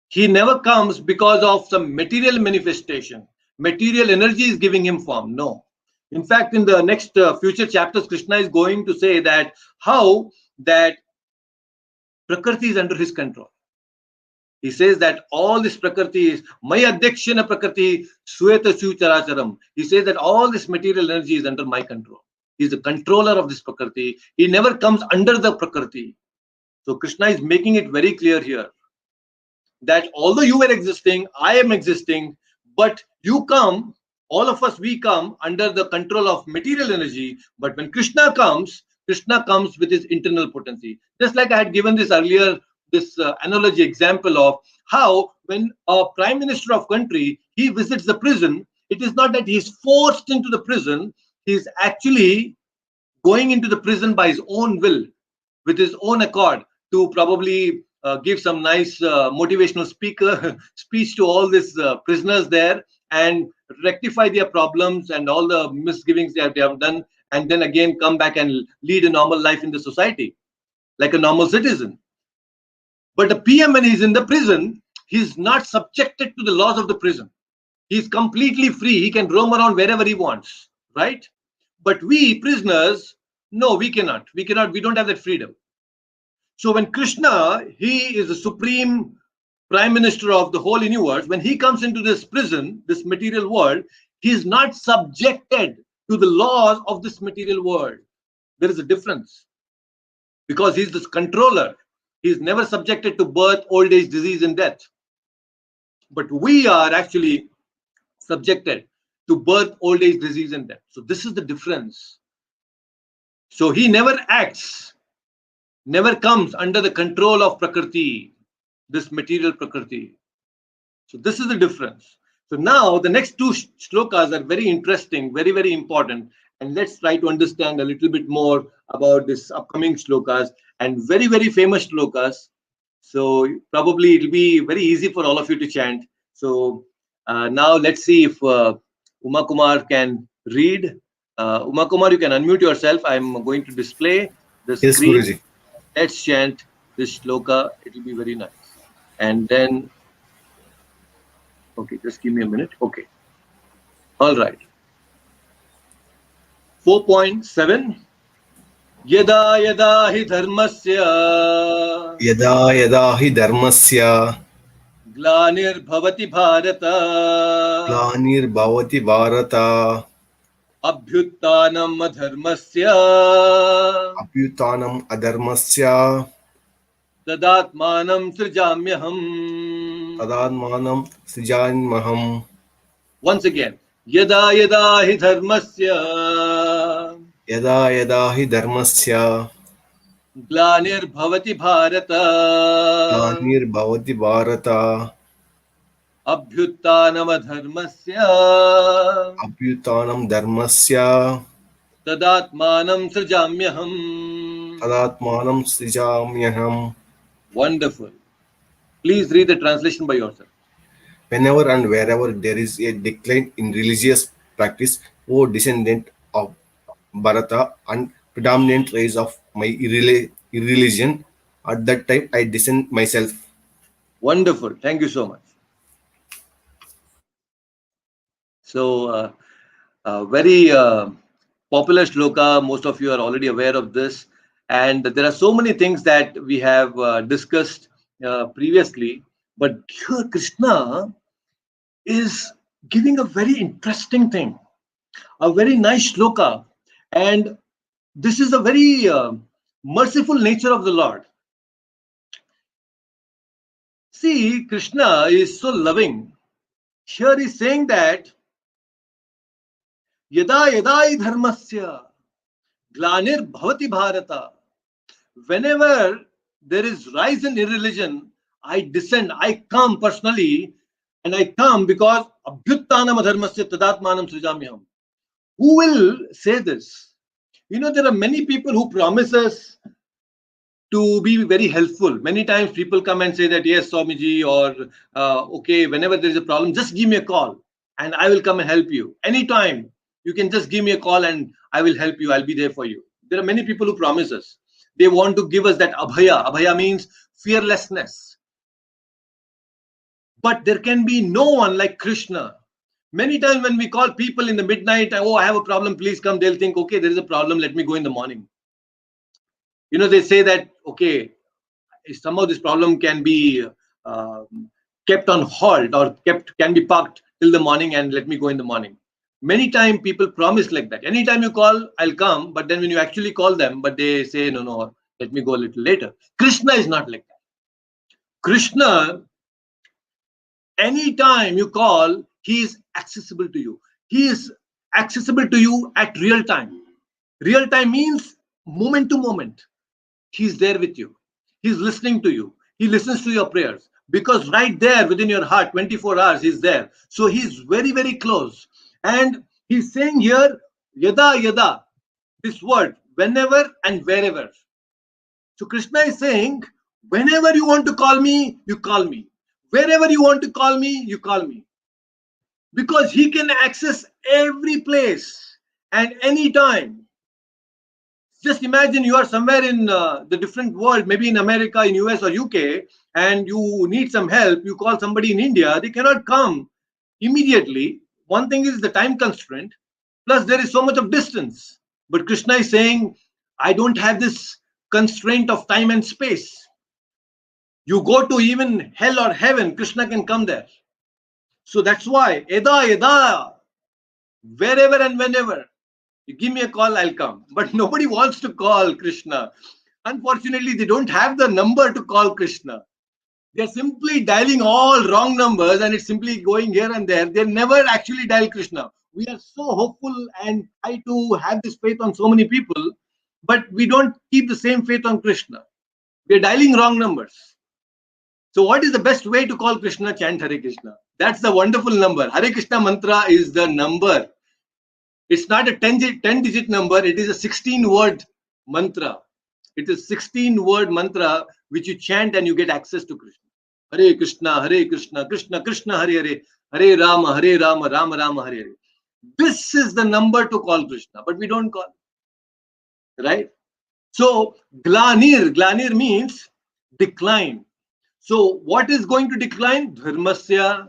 He never comes because of some material manifestation. Material energy is giving him form. No. In fact, in the next future chapters, Krishna is going to say that how that Prakriti is under his control. He says that all this Prakriti is Maya Adhyakshana Prakriti Sweta Characharam. He says that all this material energy is under my control. He's the controller of this Prakriti. He never comes under the Prakriti. So Krishna is making it very clear here that although you were existing, I am existing, but you come, all of us, we come under the control of material energy. But when Krishna comes with his internal potency. Just like I had given this earlier, this analogy example of how when a prime minister of country, he visits the prison, it is not that he is forced into the prison, he is actually going into the prison by his own will, with his own accord, to probably give some nice motivational speech to all these prisoners there and rectify their problems and all the misgivings they have done, and then again come back and lead a normal life in the society like a normal citizen. But the PM, when he's in the prison, he's not subjected to the laws of the prison. He's completely free. He can roam around wherever he wants, right? But we prisoners, no, we cannot. We don't have that freedom. So when Krishna, he is the supreme prime minister of the whole universe, when he comes into this prison, this material world, he is not subjected to the laws of this material world. There is a difference because he's this controller. He is never subjected to birth, old age, disease, and death. But we are actually subjected to birth, old age, disease, and death. So this is the difference. So he never acts, never comes under the control of Prakriti, this material Prakriti. So this is the difference. So now the next two shlokas are very interesting, very, very important. And let's try to understand a little bit more about this upcoming shlokas and very, very famous shlokas. So probably it'll be very easy for all of you to chant. So now let's see if Uma Kumar can read. Uma Kumar, you can unmute yourself. I'm going to display the screen. Yes, Guruji. Let's chant this shloka. It'll be very nice. And then, okay, just give me a minute. Okay. All right. 4.7. Yada yada hi dharmasya Yada yada hi dharmasya glanir bhavati bharata glanir bhavati bharata abhyuttanam adharmasya apyutanam adharmasya tadatmanam srijamyaham. tadatmanam srijanmaham. Once again. Yada yada hi dharmasya Yada yada hi dharmasya glanir bhavati bharata glanir bhavati bharata abhyuttanam adharmasya apyutanam dharmasya tadatmanam srijamyaham. tadatmanam srijamyaham. Wonderful. Please read the translation by yourself. whenever and wherever there is a decline in religious practice, O descendant of Bharata and predominant rise of my irreligion, at that time I descend myself. Wonderful. Thank you so much. So, very popular shloka. Most of you are already aware of this. And there are so many things that we have discussed previously. But here, Krishna is giving a very interesting thing, a very nice shloka. And this is a very merciful nature of the Lord. See, Krishna is so loving. Here he's saying that yada yada hi dharmasya glanir bhavati bharata. Whenever there is rise in irreligion, I descend, I come personally, and I come because abhyuttanam adharmasya tadatmanam srijamyam. Who will say this? You know, there are many people who promise us to be very helpful. Many times people come and say that, yes, Swamiji, or okay, whenever there is a problem, just give me a call and I will come and help you. Anytime you can just give me a call and I will help you. I'll be there for you. There are many people who promise us. They want to give us that abhaya. Abhaya means fearlessness. But there can be no one like Krishna. Many times when we call people in the midnight, oh, I have a problem, please come, they'll think, okay, there is a problem, let me go in the morning. You know, they say that, okay, somehow this problem can be uh, kept on hold or kept can be parked till the morning and let me go in the morning. Many times people promise like that. Anytime you call, I'll come, but then when you actually call them, but they say, no, no, let me go a little later. Krishna is not like that. Krishna, anytime you call, he is accessible to you. He is accessible to you at real time. Real time means moment to moment. He's there with you. He's listening to you. He listens to your prayers because right there within your heart, 24 hours, he's there. So he's very, very close. And he's saying here, yada, yada, this word, whenever and wherever. So Krishna is saying, whenever you want to call me, you call me. Wherever you want to call me, you call me. Because he can access every place and any time. Just imagine you are somewhere in the different world, maybe in America, in US or UK, and you need some help. You call somebody in India, they cannot come immediately. One thing is the time constraint, plus there is so much of distance. But Krishna is saying, I don't have this constraint of time and space. You go to even hell or heaven, Krishna can come there. So that's why, Eda, Eda, wherever and whenever. You give me a call, I'll come. But nobody wants to call Krishna. Unfortunately, they don't have the number to call Krishna. They're simply dialing all wrong numbers and it's simply going here and there. They never actually dial Krishna. We are so hopeful and try to have this faith on so many people, but we don't keep the same faith on Krishna. We're dialing wrong numbers. So, what is the best way to call Krishna? Chant Hare Krishna. That's the wonderful number. Hare Krishna mantra is the number. It's not a 10-digit number, it is a 16-word mantra. It is 16-word mantra which you chant and you get access to Krishna. Hare Krishna, Hare Krishna, Krishna Krishna, Hare Hare, Hare Rama, Rama Rama, Hare Hare. This is the number to call Krishna, but we don't call. Right? So, Glanir means decline. So, what is going to decline? Dharmasya.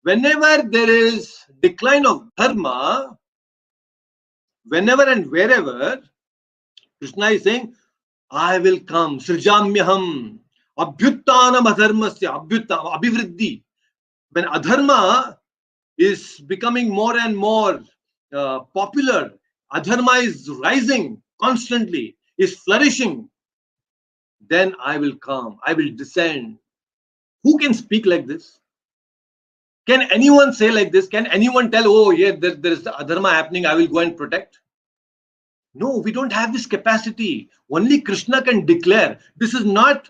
Whenever there is decline of dharma, whenever and wherever, Krishna is saying, I will come. Srijamyaham. Abhyuttanam adharmasya. Abhivriddhi. When adharma is becoming more and more popular, adharma is rising constantly, is flourishing, then I will come. I will descend. Who can speak like this? Can anyone say like this? Can anyone tell, oh, yeah, there is the adharma happening, I will go and protect? No, we don't have this capacity. Only Krishna can declare. This is not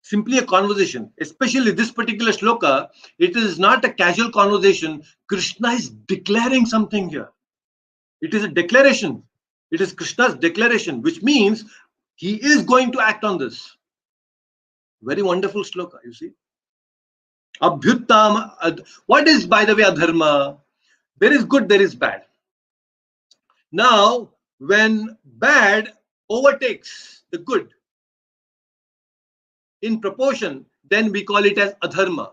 simply a conversation, especially this particular shloka. It is not a casual conversation. Krishna is declaring something here. It is a declaration. It is Krishna's declaration, which means he is going to act on this. Very wonderful shloka, you see. Abhyuttam. What is, by the way, adharma? There is good, there is bad. Now, when bad overtakes the good in proportion, then we call it as adharma.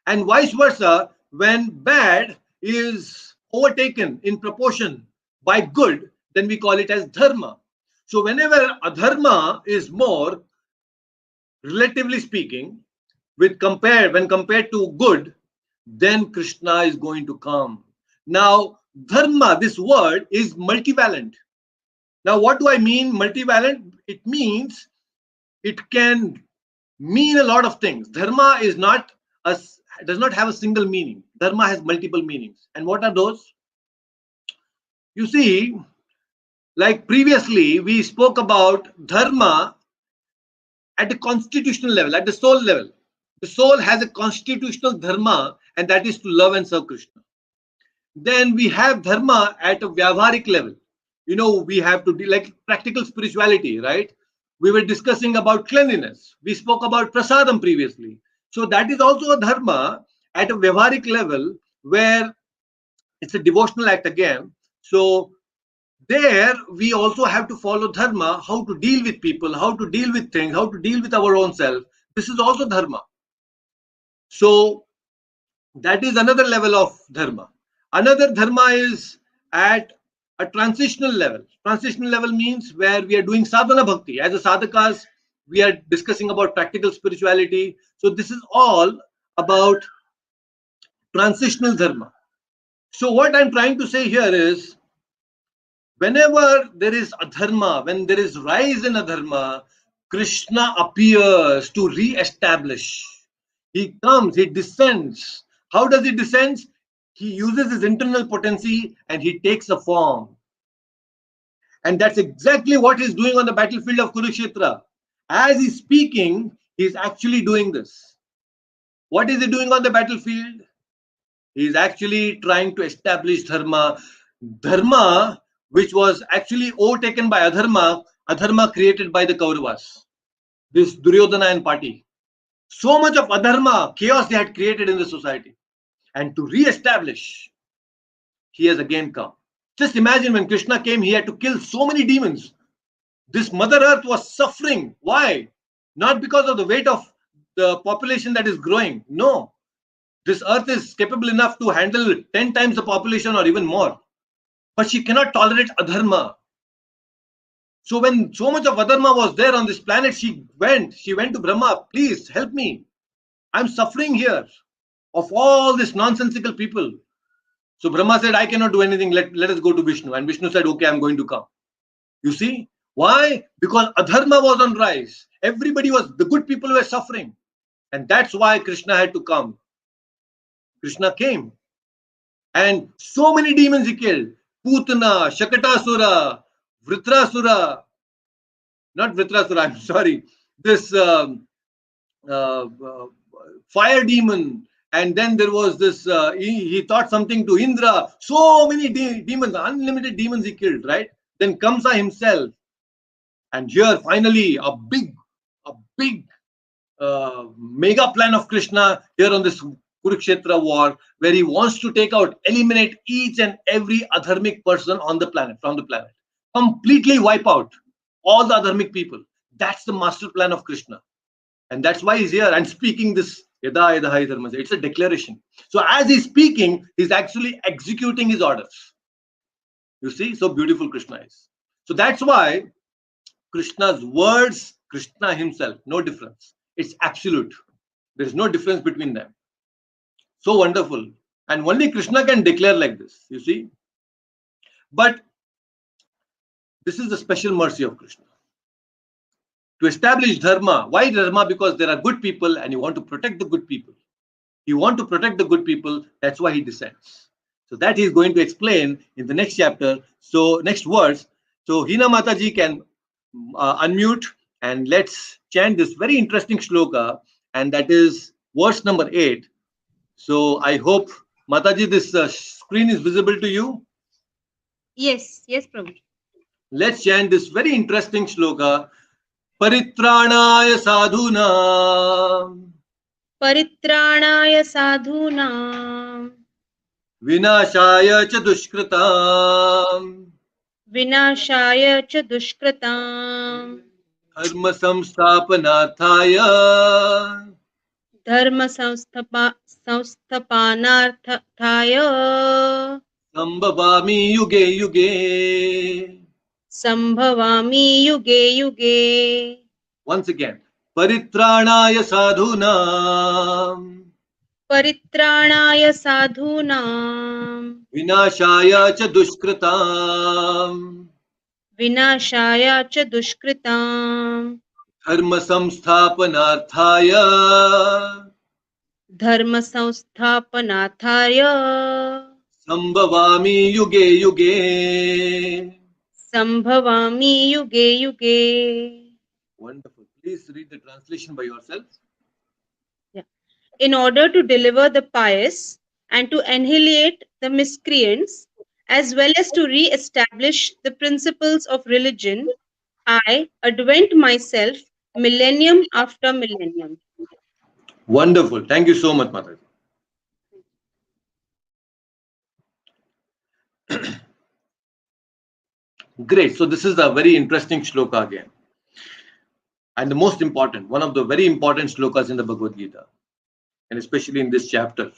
And vice versa, when bad is overtaken in proportion by good, then we call it as dharma. So whenever adharma is more, relatively speaking, when compared to good, then Krishna is going to come. Now, dharma, this word is multivalent. Now, what do I mean multivalent? It means it can mean a lot of things. Dharma is not a, does not have a single meaning. Dharma has multiple meanings. And what are those? You see, like previously, we spoke about dharma at the constitutional level, at the soul level. The soul has a constitutional dharma, and that is to love and serve Krishna. Then we have dharma at a vyavaharik level. You know, we have to do like practical spirituality, right? We were discussing about cleanliness. We spoke about prasadam previously. So that is also a dharma at a vyavaharik level where it's a devotional act again. So there we also have to follow dharma, how to deal with people, how to deal with things, how to deal with our own self. This is also dharma. So that is another level of dharma. Another dharma is at a transitional level. Transitional level means where we are doing sadhana bhakti. As a sadhakas, we are discussing about practical spirituality. So this is all about transitional dharma. So what I'm trying to say here is, whenever there is adharma, when there is rise in adharma, Krishna appears to re-establish. He comes, he descends. How does he descend? He uses his internal potency and he takes a form. And that's exactly what he's doing on the battlefield of Kurukshetra. As he's speaking, he's actually doing this. What is he doing on the battlefield? He's actually trying to establish dharma. Dharma, which was actually overtaken by adharma, adharma created by the Kauravas, this Duryodhana and party. So much of adharma, chaos they had created in the society. And to re-establish, he has again come. Just imagine when Krishna came, he had to kill so many demons. This Mother Earth was suffering. Why? Not because of the weight of the population that is growing. No. This earth is capable enough to handle 10 times the population or even more. But she cannot tolerate adharma. So when so much of adharma was there on this planet, she went to Brahma, please help me. I'm suffering here of all this nonsensical people. So Brahma said, I cannot do anything. Let us go to Vishnu. And Vishnu said, okay, I'm going to come. You see? Why? Because adharma was on rise. The good people were suffering. And that's why Krishna had to come. Krishna came. And so many demons he killed. Putana, Shakatasura, Vritrasura. Not Vritrasura, I'm sorry. This fire demon. And then there was this, he taught something to Indra. So many demons, unlimited demons he killed, right? Then Kamsa himself. And here finally a big mega plan of Krishna here on this Kurukshetra war, where he wants to eliminate each and every adharmic person on the planet, from the planet. Completely wipe out all the adharmic people. That's the master plan of Krishna. And that's why he's here and speaking this Yada Yada Hi Dharma. It's a declaration. So as he's speaking, he's actually executing his orders. You see, so beautiful Krishna is. So that's why Krishna's words, Krishna himself, no difference. It's absolute. There is no difference between them. So wonderful. And only Krishna can declare like this, you see. But this is the special mercy of Krishna. To establish dharma. Why dharma? Because there are good people and you want to protect the good people. You want to protect the good people. That's why he descends. So that he is going to explain in the next chapter. So next verse. So Hina Mataji can unmute and let's chant this very interesting shloka, and that is verse number 8. So I hope, Mataji, this screen is visible to you. Yes, Prabhu. Let's chant this very interesting shloka. Paritranaya sadhuna परित्राणाय साधूनां विनाशाय च दुष्कृताम् विनाशाय च दुष्कृतां धर्म संस्थापनार्थाय धर्म संस्थापनार्थाय संभवामि युगे युगे. संभवामि युगे युगे. Once again, परित्राणाय साधूनाम् परित्राणाय साधूनां विनाशाय च दुष्कृताम् विनाशाय च दुष्कृतां धर्म संस्थापनार्थाय धर्म संस्थापनार्थाय संभवामि युगे युगे. संभवामि युगे युगे. Wonderful. Please read the translation by yourself. In order to deliver the pious and to annihilate the miscreants, as well as to re-establish the principles of religion, I advent myself millennium after millennium. Wonderful. Thank you so much, Mataji. Great. So this is a very interesting shloka again. And the most important, one of the very important shlokas in the Bhagavad Gita, and especially in this chapter.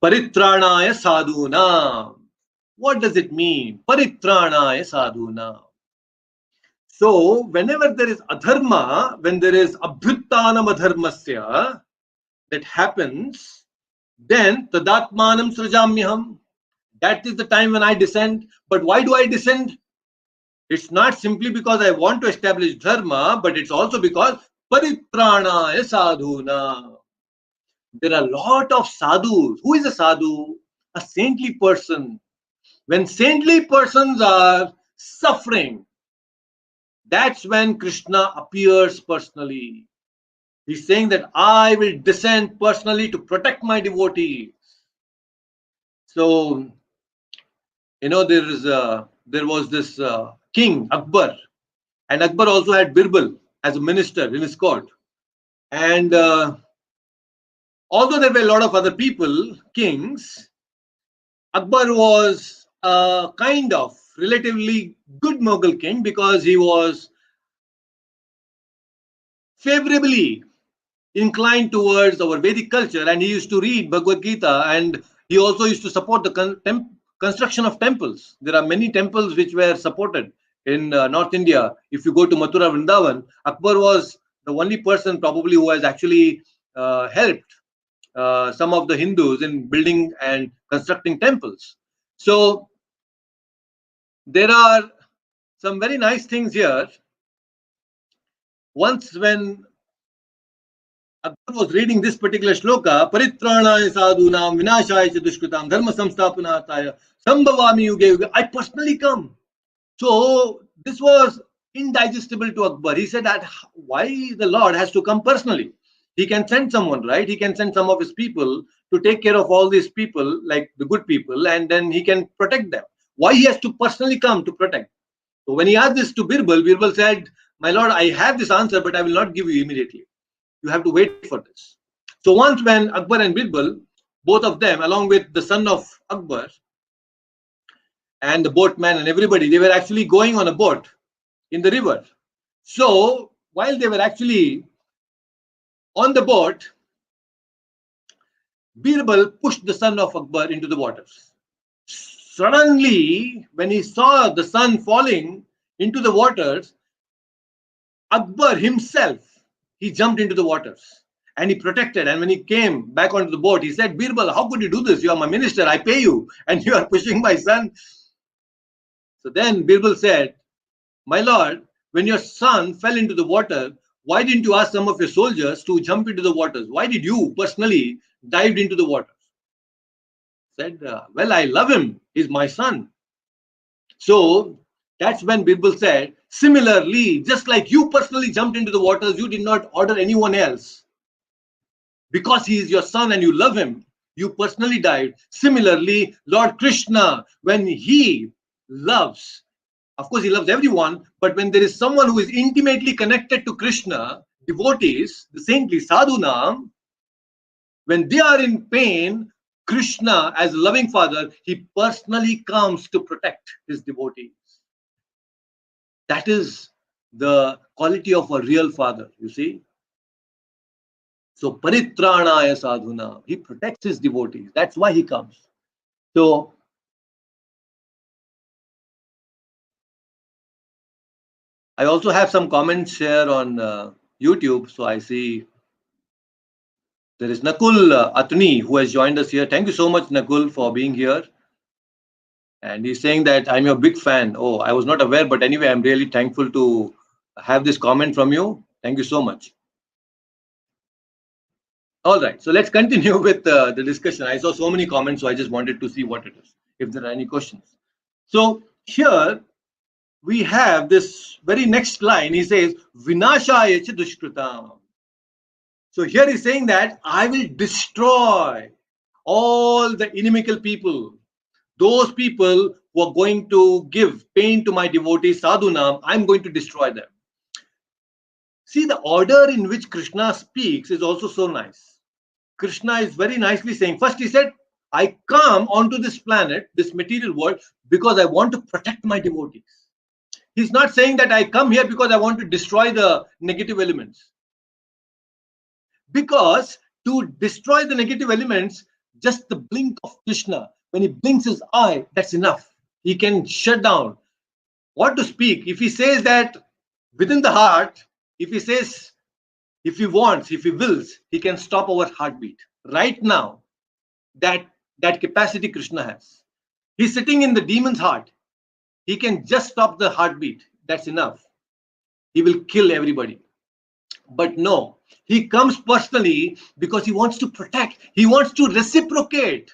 Paritranaya sadhuna. What does it mean? Paritranaya sadhuna. So whenever there is adharma, when there is abhyuttanam adharmasya, that happens, then tadatmanam srajamyaham. That is the time when I descend. But why do I descend? It's not simply because I want to establish dharma, but it's also because paritranaya sadhuna. There are a lot of sadhus. Who is a sadhu? A saintly person. When saintly persons are suffering, that's when Krishna appears personally. He's saying that I will descend personally to protect my devotees. So, there was this king Akbar, and Akbar also had Birbal as a minister in his court. And although there were a lot of other people, kings, Akbar was a kind of relatively good Mughal king because he was favorably inclined towards our Vedic culture, and he used to read Bhagavad Gita, and he also used to support the construction of temples. There are many temples which were supported in North India. If you go to Mathura Vrindavan, Akbar was the only person probably who has actually helped some of the Hindus in building and constructing temples. So there are some very nice things here. Once when Akbar was reading this particular shloka, Paritranaya sadhunam vinashaya cha dushkritam dharma samsthapanataya sambhavami yuge yuge, I personally come. So this was indigestible to Akbar. He said that why the Lord has to come personally? He can send someone, right? He can send some of his people to take care of all these people, like the good people, and then he can protect them. Why he has to personally come to protect? So when he asked this to Birbal, Birbal said, my Lord, I have this answer, but I will not give you immediately. You have to wait for this. So once when Akbar and Birbal, both of them, along with the son of Akbar and the boatman and everybody, they were actually going on a boat in the river. So while they were actually on the boat, Birbal pushed the son of Akbar into the waters. Suddenly, when he saw the son falling into the waters, Akbar himself, he jumped into the waters and he protected. And when he came back onto the boat, he said, Birbal, how could you do this? You are my minister, I pay you, and you are pushing my son. So then Birbal said, my lord, when your son fell into the water, why didn't you ask some of your soldiers to jump into the waters? Why did you personally dive into the waters? Said, well, I love him. He's my son. So that's when Birbal said, similarly, just like you personally jumped into the waters, you did not order anyone else. Because he is your son and you love him, you personally dived. Similarly, Lord Krishna, when he loves, of course, he loves everyone, but when there is someone who is intimately connected to Krishna, devotees, the saintly sadhuna, When they are in pain, Krishna, as a loving father, he personally comes to protect his devotees. That is the quality of a real father, you see. So, paritranaya sadhuna, he protects his devotees. That's why he comes. So, I also have some comments here on YouTube. So, I see there is Nakul Atni who has joined us here. Thank you so much, Nakul, for being here. And he's saying that I'm your big fan. Oh, I was not aware, but anyway, I'm really thankful to have this comment from you. Thank you so much. All right, so let's continue with the discussion. I saw so many comments, so I just wanted to see what it is, if there are any questions. So here we have this very next line. He says, Vinashaya cha dushkritam. So here he's saying that I will destroy all the inimical people, those people who are going to give pain to my devotees, sadhunam, I'm going to destroy them. See, the order in which Krishna speaks is also so nice. Krishna is very nicely saying, first he said, I come onto this planet, this material world, because I want to protect my devotees. He's not saying that I come here because I want to destroy the negative elements. Because to destroy the negative elements, just the blink of Krishna, when he blinks his eye, that's enough. He can shut down. What to speak? If he says that within the heart, if he says, if he wants, if he wills, he can stop our heartbeat. Right now, that capacity Krishna has. He's sitting in the demon's heart. He can just stop the heartbeat. That's enough. He will kill everybody. But no, he comes personally because he wants to protect. He wants to reciprocate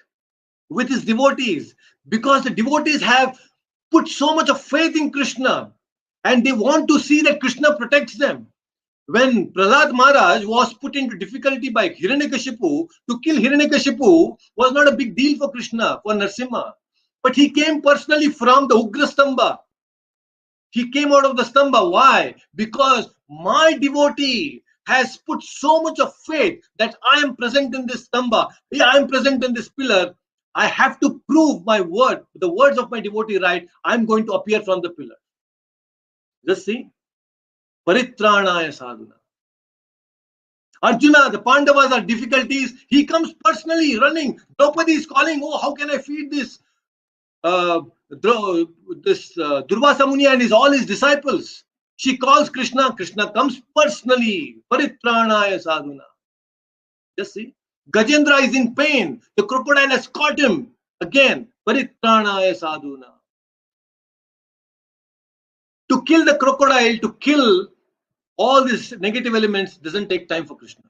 with his devotees, because the devotees have put so much of faith in Krishna and they want to see that Krishna protects them. When Prahlad Maharaj was put into difficulty by Hiranyakashipu, to kill Hiranyakashipu was not a big deal for Krishna, for Narsimha. But he came personally from the Ugra Stamba. He came out of the Stamba. Why? Because my devotee has put so much of faith that I am present in this Stamba. I am present in this pillar. I have to prove my word, the words of my devotee right. I'm going to appear from the pillar. Just see. Paritranaya sadhuna. Arjuna, the Pandavas are difficulties. He comes personally running. Draupadi is calling, oh, how can I feed this Durvasa Muni and all his disciples? She calls Krishna. Krishna comes personally. Paritranaya sadhuna. Just see. Gajendra is in pain. The crocodile has caught him. Again, Paritranaya sadhuna. To kill the crocodile, to kill all these negative elements doesn't take time for Krishna.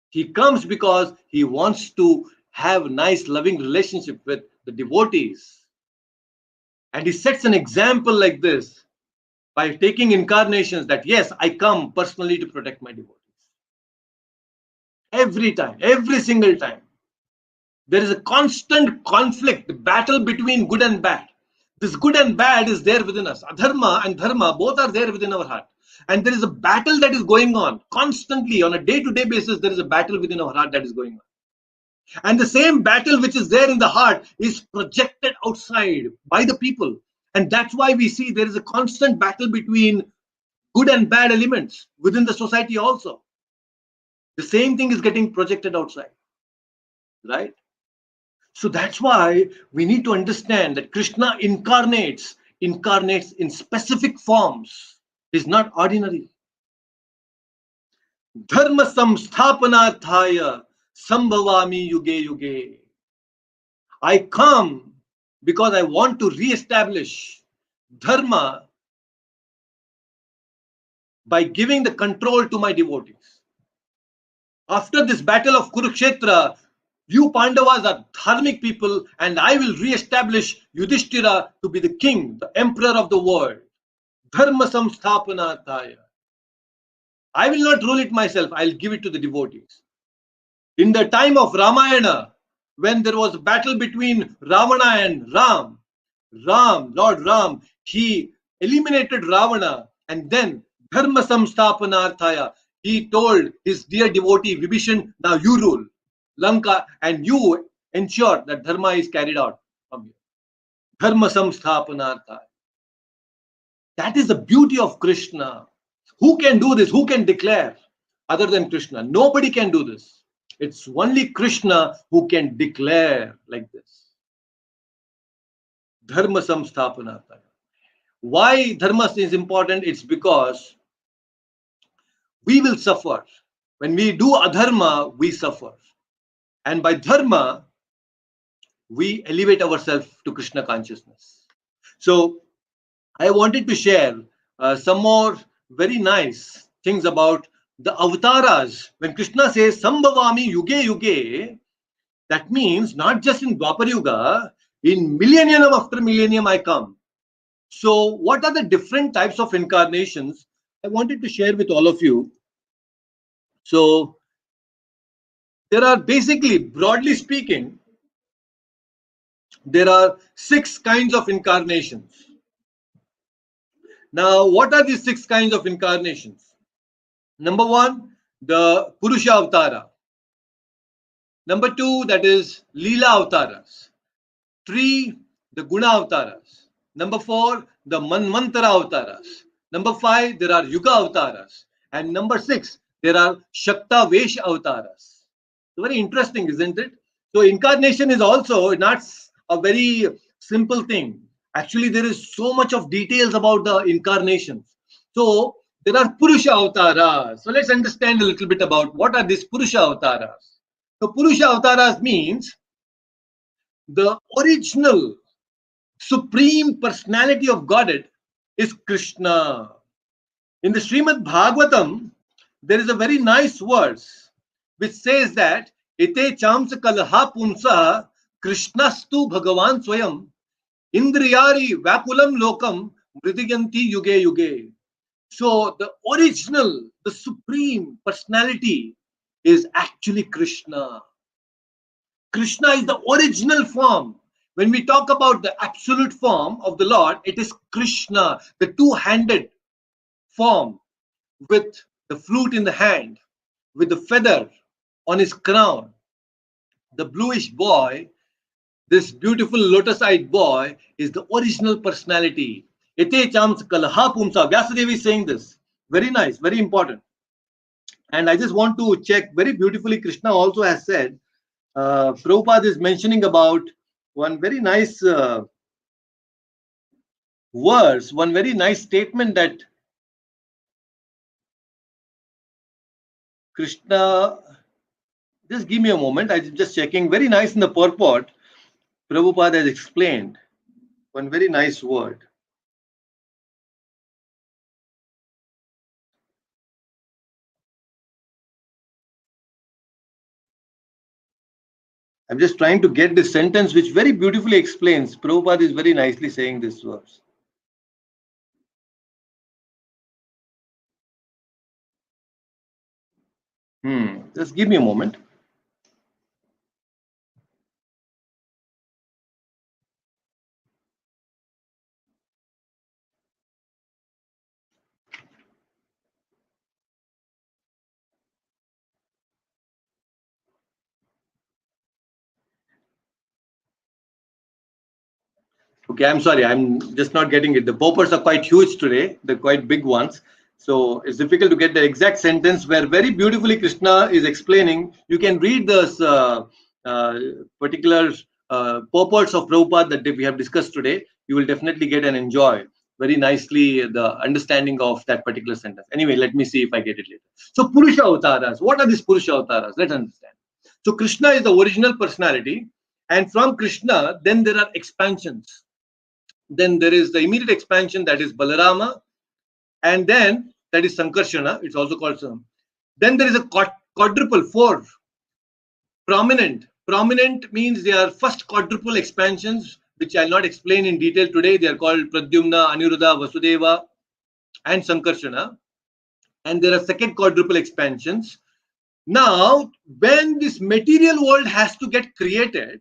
He comes because he wants to have a nice, loving relationship with the devotees. And he sets an example like this by taking incarnations that, yes, I come personally to protect my devotees. Every time, every single time. There is a constant conflict, battle between good and bad. This good and bad is there within us. Adharma and dharma, both are there within our heart. And there is a battle that is going on constantly on a day-to-day basis. There is a battle within our heart that is going on. And the same battle which is there in the heart is projected outside by the people. And that's why we see there is a constant battle between good and bad elements within the society also. The same thing is getting projected outside, right? So that's why we need to understand that Krishna incarnates in specific forms. He's not ordinary. Dharma samsthapanarthaya sambhavami yuge yuge. I come because I want to re-establish dharma by giving the control to my devotees. After this battle of Kurukshetra, you Pandavas are dharmic people, and I will re-establish Yudhishthira to be the king, the emperor of the world. Dharma samsthapanarthaya. I will not rule it myself, I'll give it to the devotees. In the time of Ramayana, when there was a battle between Ravana and Lord Ram, he eliminated Ravana, and then Dharma samsthapanarthaya, he told his dear devotee Vibhishan, now you rule. Lanka, and you ensure that dharma is carried out from you. Dharma samsthapanartha. That is the beauty of Krishna. Who can do this? Who can declare other than Krishna? Nobody can do this. It's only Krishna who can declare like this. Dharma samsthapanartha. Why dharma is important? It's because we will suffer. When we do adharma, we suffer. And by dharma, we elevate ourselves to Krishna consciousness. So I wanted to share some more very nice things about the avatars. When Krishna says Sambhavami Yuge Yuge, that means not just in Dwapar Yuga, in millennium after millennium I come. So, what are the different types of incarnations? I wanted to share with all of you. So, there are basically, broadly speaking, there are 6 kinds of incarnations. Now, what are these 6 kinds of incarnations? Number 1, the Purusha Avatara. Number 2, that is Leela Avataras. 3, the Guna Avataras. Number 4, the Manvantara Avataras. Number 5, there are Yuga Avataras. And number 6, there are Shakta Vesh Avataras. Very interesting, isn't it? So incarnation is also not a very simple thing. Actually, there is so much of details about the incarnations. So there are Purusha Avataras. So let's understand a little bit about what are these Purusha Avataras. So Purusha Avataras means the original supreme personality of Godhead is Krishna. In the Srimad Bhagavatam, there is a very nice verse which says that Ite chamsa kalha punsa Krishnastu Bhagavan Swayam Indriyari Vapulam Lokam Mridiganti Yuge Yuge. So the original, the supreme personality is actually Krishna. Krishna is the original form. When we talk about the absolute form of the Lord, it is Krishna, the two-handed form with the flute in the hand, with the feather on his crown. The bluish boy, this beautiful lotus-eyed boy, is the original personality. Ete chams kalha pumsa. Vyasadeva is saying this. Very nice, very important. And I just want to check very beautifully. Krishna also has said, Prabhupada is mentioning about one very nice verse, one very nice statement that Krishna, just give me a moment, I'm just checking, very nice in the purport, Prabhupada has explained one very nice word. I'm just trying to get this sentence which very beautifully explains. Prabhupada is very nicely saying this verse. Just give me a moment. Okay, I'm sorry, I'm just not getting it. The purports are quite huge today, they're quite big ones. So it's difficult to get the exact sentence where very beautifully Krishna is explaining. You can read this particular purports of Prabhupada that we have discussed today. You will definitely get and enjoy very nicely the understanding of that particular sentence. Anyway, let me see if I get it later. So Purusha Avataras, what are these Purusha Avataras? Let's understand. So Krishna is the original personality, and from Krishna, then there are expansions. Then there is the immediate expansion, that is Balarama, and then that is Sankarshana. It's also called some. Then there is a quadruple, 4 prominent. Prominent means they are first quadruple expansions, which I'll not explain in detail today. They are called Pradyumna, Aniruddha, Vasudeva, and Sankarshana. And there are second quadruple expansions. Now, when this material world has to get created,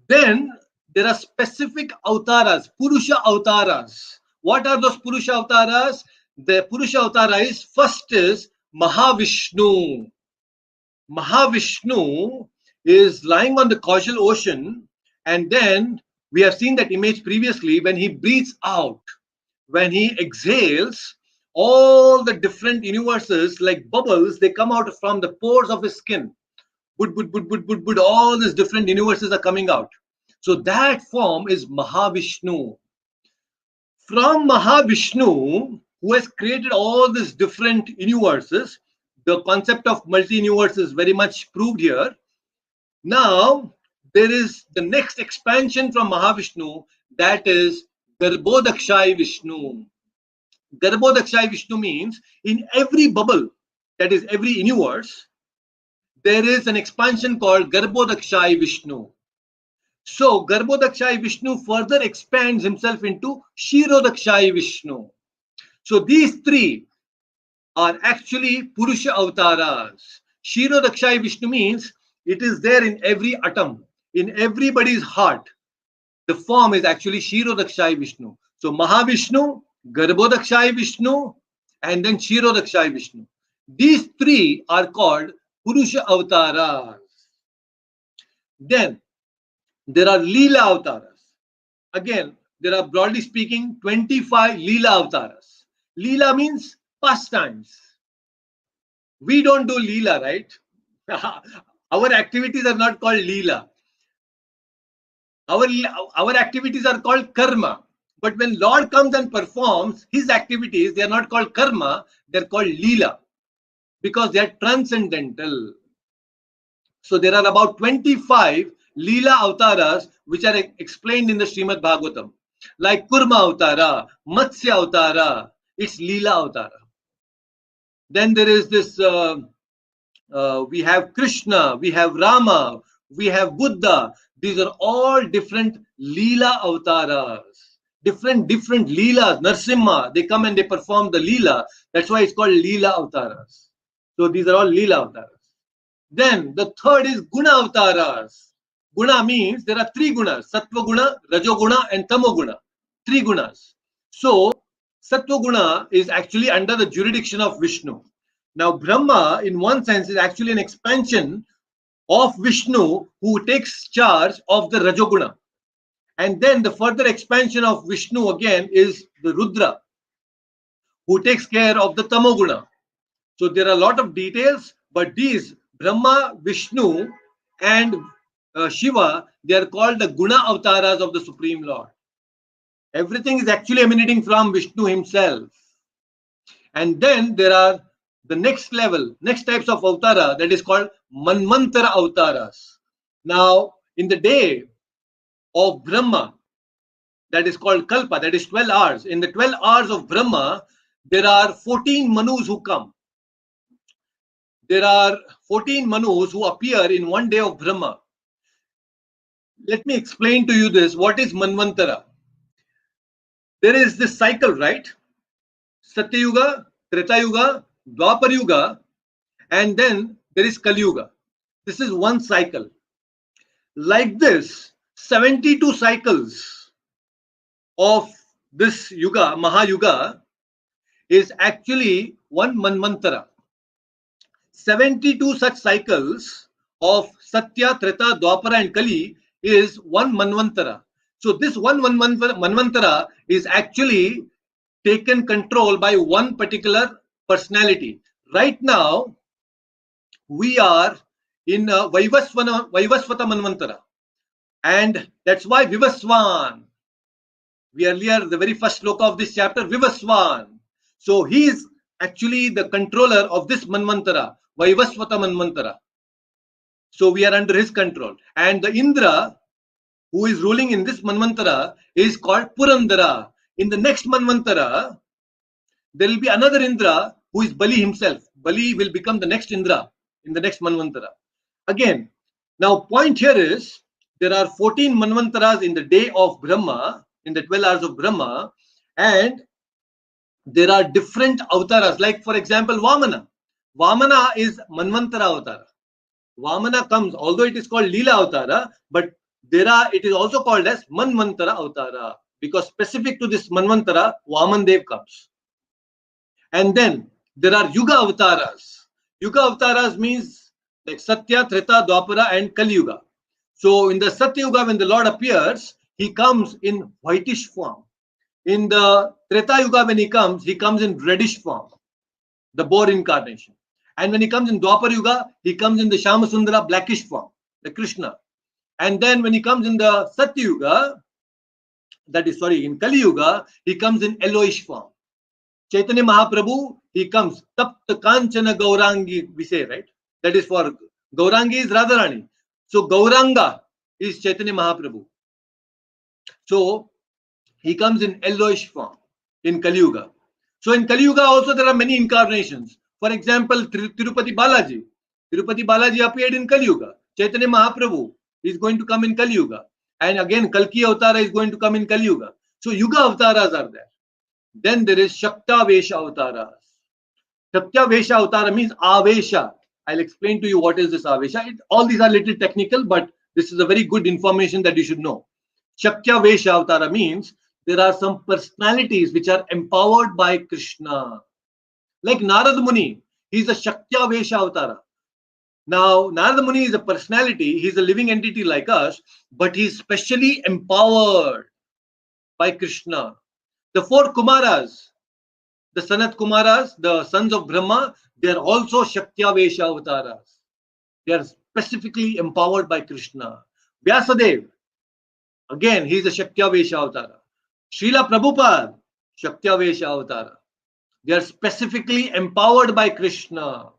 then there are specific avataras, Purusha avataras. What are those Purusha avataras? The Purusha avatara is first is Mahavishnu. Mahavishnu is lying on the causal ocean, and then we have seen that image previously. When he breathes out, when he exhales, all the different universes like bubbles, they come out from the pores of his skin. All these different universes are coming out. So that form is Mahavishnu. From Mahavishnu, who has created all these different universes, the concept of multi-universe is very much proved here. Now, there is the next expansion from Mahavishnu, that is Garbhodakshay Vishnu. Garbhodakshay Vishnu means in every bubble, that is every universe, there is an expansion called Garbhodakshay Vishnu. So Garbhodakshay Vishnu further expands himself into Kshirodakshay Vishnu. So these three are actually Purusha avatars. Kshirodakshay Vishnu means it is there in every atom, in everybody's heart. The form is actually Kshirodakshay Vishnu. So Mahavishnu, Garbhodakshay Vishnu, and then Kshirodakshay Vishnu. These three are called Purusha avatars. Then there are Leela avatars. Again, there are broadly speaking 25 Leela avatars. Leela means pastimes. We don't do Leela, right? Our activities are not called Leela. Our activities are called karma. But when Lord comes and performs his activities, they are not called karma, they're called Leela because they are transcendental. So there are about 25 Leela avatars which are explained in the Srimad Bhagavatam. Like Kurma avatara, Matsya avatara, it's Leela avatara. Then there is this, we have Krishna, we have Rama, we have Buddha. These are all different Leela avatars. Different Leelas, Narsimha, they come and they perform the Leela. That's why it's called Leela avatars. So these are all Leela avatars. Then the third is Guna avatars. Guna means there are three gunas, Sattva guna, Rajo guna and Tamo guna. Three gunas. So Sattva guna is actually under the jurisdiction of Vishnu. Now Brahma in one sense is actually an expansion of Vishnu who takes charge of the Rajoguna. And then the further expansion of Vishnu again is the Rudra who takes care of the Tamoguna. So there are a lot of details, but these Brahma, Vishnu and Shiva, they are called the Guna avatars of the Supreme Lord. Everything is actually emanating from Vishnu himself. And then there are the next level, next types of avatara, that is called Manvantara avatars. Now, in the day of Brahma, that is called Kalpa, that is 12 hours. In the 12 hours of Brahma, there are 14 Manus who come. There are 14 Manus who appear in one day of Brahma. Let me explain to you this. What is Manvantara? There is this cycle, right? Satyuga, Treta Yuga, Dwapar Yuga, and then there is Kali Yuga. This is one cycle. Like this, 72 cycles of this Yuga, Mahayuga, is actually one Manvantara. 72 such cycles of Satya, Treta, Dwapara and Kali is one Manvantara. So this one Manvantara is actually taken control by one particular personality. Right now, we are in Vaivasvata Manvantara. And that's why Vivaswan. We earlier, the very first sloka of this chapter, Vivaswan. So he is actually the controller of this Manvantara, Vaivasvata Manvantara. So we are under his control. And the Indra, who is ruling in this Manvantara, is called Purandara. In the next Manvantara, there will be another Indra who is Bali himself. Bali will become the next Indra in the next Manvantara. Again, now point here is, there are 14 Manvantaras in the day of Brahma, in the 12 hours of Brahma, and there are different avatars, like for example, Vamana. Vamana is Manvantara avatara. Vamana comes, although it is called Leela avatara, but it is also called as Manvantara avatara, because specific to this Manvantara, Vamandev comes. And then there are Yuga avatars. Yuga avatars means like Satya, Treta, Dwapara, and Kali Yuga. So in the Satya Yuga, when the Lord appears, he comes in whitish form. In the Treta Yuga, when he comes in reddish form, the boar incarnation. And when he comes in Dwapara Yuga, he comes in the Shamasundara blackish form, the Krishna. And then when he comes in the Satya Yuga, that is, sorry, in Kali Yuga, he comes in yellowish form. Chaitanya Mahaprabhu, he comes Tapta Kanchana Gaurangi, we say, right? That is for Gaurangi is Radharani. So Gauranga is Chaitanya Mahaprabhu. So he comes in yellowish form in Kali Yuga. So in Kali Yuga also there are many incarnations. For example, Tirupati Balaji. Tirupati Balaji appeared in Kali Yuga. Chaitanya Mahaprabhu is going to come in Kali Yuga. And again, Kalki Avtara is going to come in Kali Yuga. So Yuga Avtaras are there. Then there is Shakta Vesha Avtaras. Shakta Vesha Avtara means Avesha. I'll explain to you what is this Avesha. All these are little technical, but this is a very good information that you should know. Shakya Vesha Avtara means there are some personalities which are empowered by Krishna. Like Narad Muni, he's a Shakya Vesha Avtara. Now, Narad Muni is a personality, he's a living entity like us, but he's specially empowered by Krishna. The four Kumaras, the Sanat Kumaras, the sons of Brahma, they are also Shakya Vesha Avtaras. They are specifically empowered by Krishna. Vyasadeva, again, he is a Shakya Vesha Avtara. Srila Prabhupada, Shakya Vesha Avtara. They are specifically empowered by Krishna.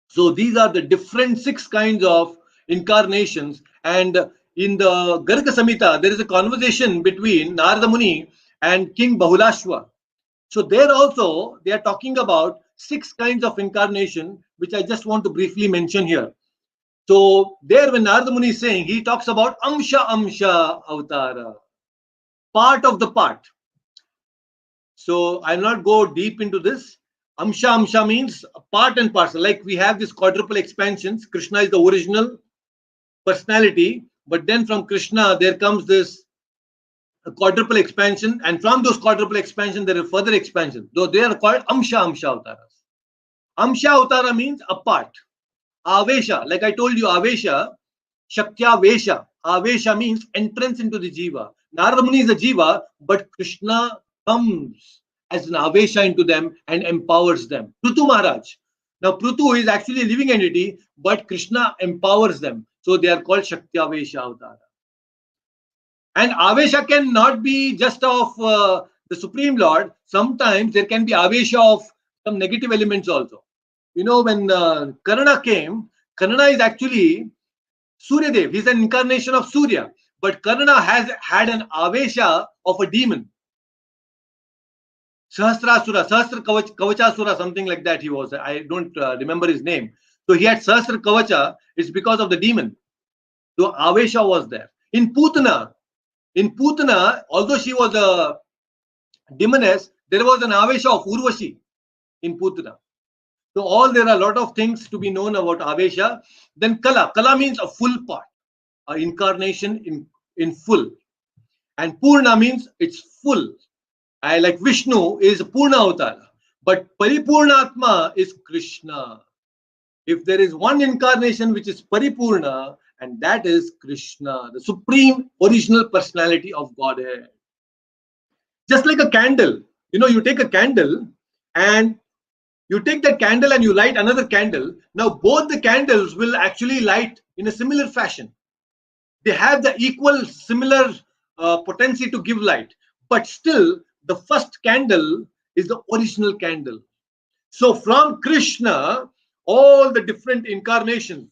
So these are the different 6 kinds of incarnations. And in the Garga Samhita, there is a conversation between Narada Muni and King Bahulashva. So there also, they are talking about 6 kinds of incarnation, which I just want to briefly mention here. So there when Narada Muni is saying, he talks about Amsha Amsha Avtara, part of the part. So I'll not go deep into this. Amsha Amsha means part and parcel. Like we have this quadruple expansions. Krishna is the original personality, but then from Krishna there comes this quadruple expansion, and from those quadruple expansion there is further expansion. Though they are called Amsha Amsha Avtaras. Amsha Avtara means a part. Avesha, like I told you, Avesha, Shakya Vesha. Avesha means entrance into the Jiva. Narada Muni is a Jiva, but Krishna comes as an Avesha into them and empowers them. Prutu Maharaj. Now, Prutu is actually a living entity, but Krishna empowers them. So they are called Shakya Vesha Avtara. And Avesha can not be just of the Supreme Lord. Sometimes there can be Avesha of some negative elements also. You know, when Karna came, Karna is actually Surya Dev. He's an incarnation of Surya. But Karna has had an Avesha of a demon. Sahasrasura, Sahasra Kavachasura, something like that he was. I don't remember his name. So he had Sahasra Kavacha. It's because of the demon. So Avesha was there. In Putana, although she was a demoness, there was an Avesha of Urvashi in Putana. So there are a lot of things to be known about Avesha. Then Kala. Kala means a full part, an incarnation in full. And Purna means it's full. Like Vishnu is Purna Avatar. But Paripurnatma is Krishna. If there is one incarnation which is Paripurna, and that is Krishna, the supreme original personality of Godhead. Just like a candle. You know, you take a candle and you take that candle and you light another candle. Now, both the candles will actually light in a similar fashion. They have the equal, similar potency to give light. But still, the first candle is the original candle. So from Krishna, all the different incarnations,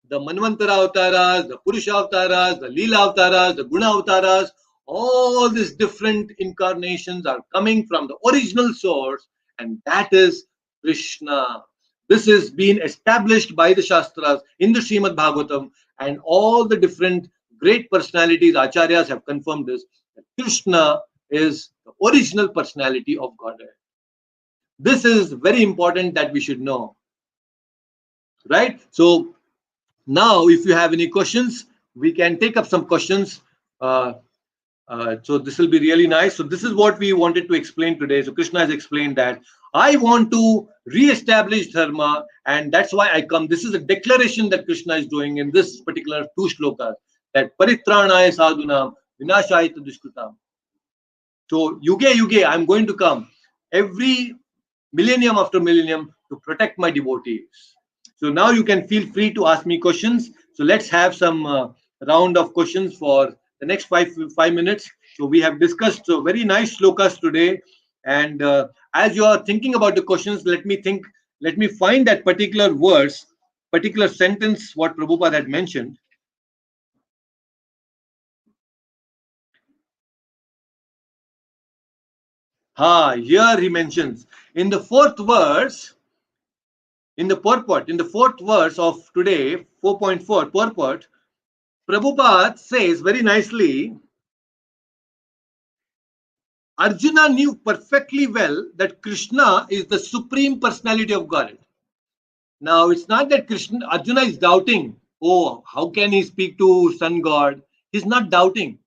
the Manvantara Avtaras, the Purusha Avtaras, the Leela Avtaras, the Guna Avtaras, all these different incarnations are coming from the original source, and that is Krishna. This is being established by the Shastras in the Srimad Bhagavatam, and all the different great personalities, Acharyas have confirmed this, that Krishna is the original personality of Godhead. This is very important that we should know. Right? So now, if you have any questions, we can take up some questions. So this will be really nice. So this is what we wanted to explain today. So Krishna has explained that I want to re-establish dharma, and that's why I come. This is a declaration that Krishna is doing in this particular two shlokas, that paritranaya sadhunam vinashaya dushkritam. So yuge yuge, I'm going to come every millennium after millennium to protect my devotees. So now you can feel free to ask me questions. So let's have some round of questions for the next five minutes. So we have discussed very nice shlokas today, and as you are thinking about the questions, let me find that particular verse, particular sentence what Prabhupada had mentioned. Here he mentions in the fourth verse, in the fourth verse of today, 4.4 purport, Prabhupada says very nicely, Arjuna knew perfectly well that Krishna is the supreme personality of God. Now, it's not that Arjuna is doubting, oh, how can he speak to sun god? He's not doubting.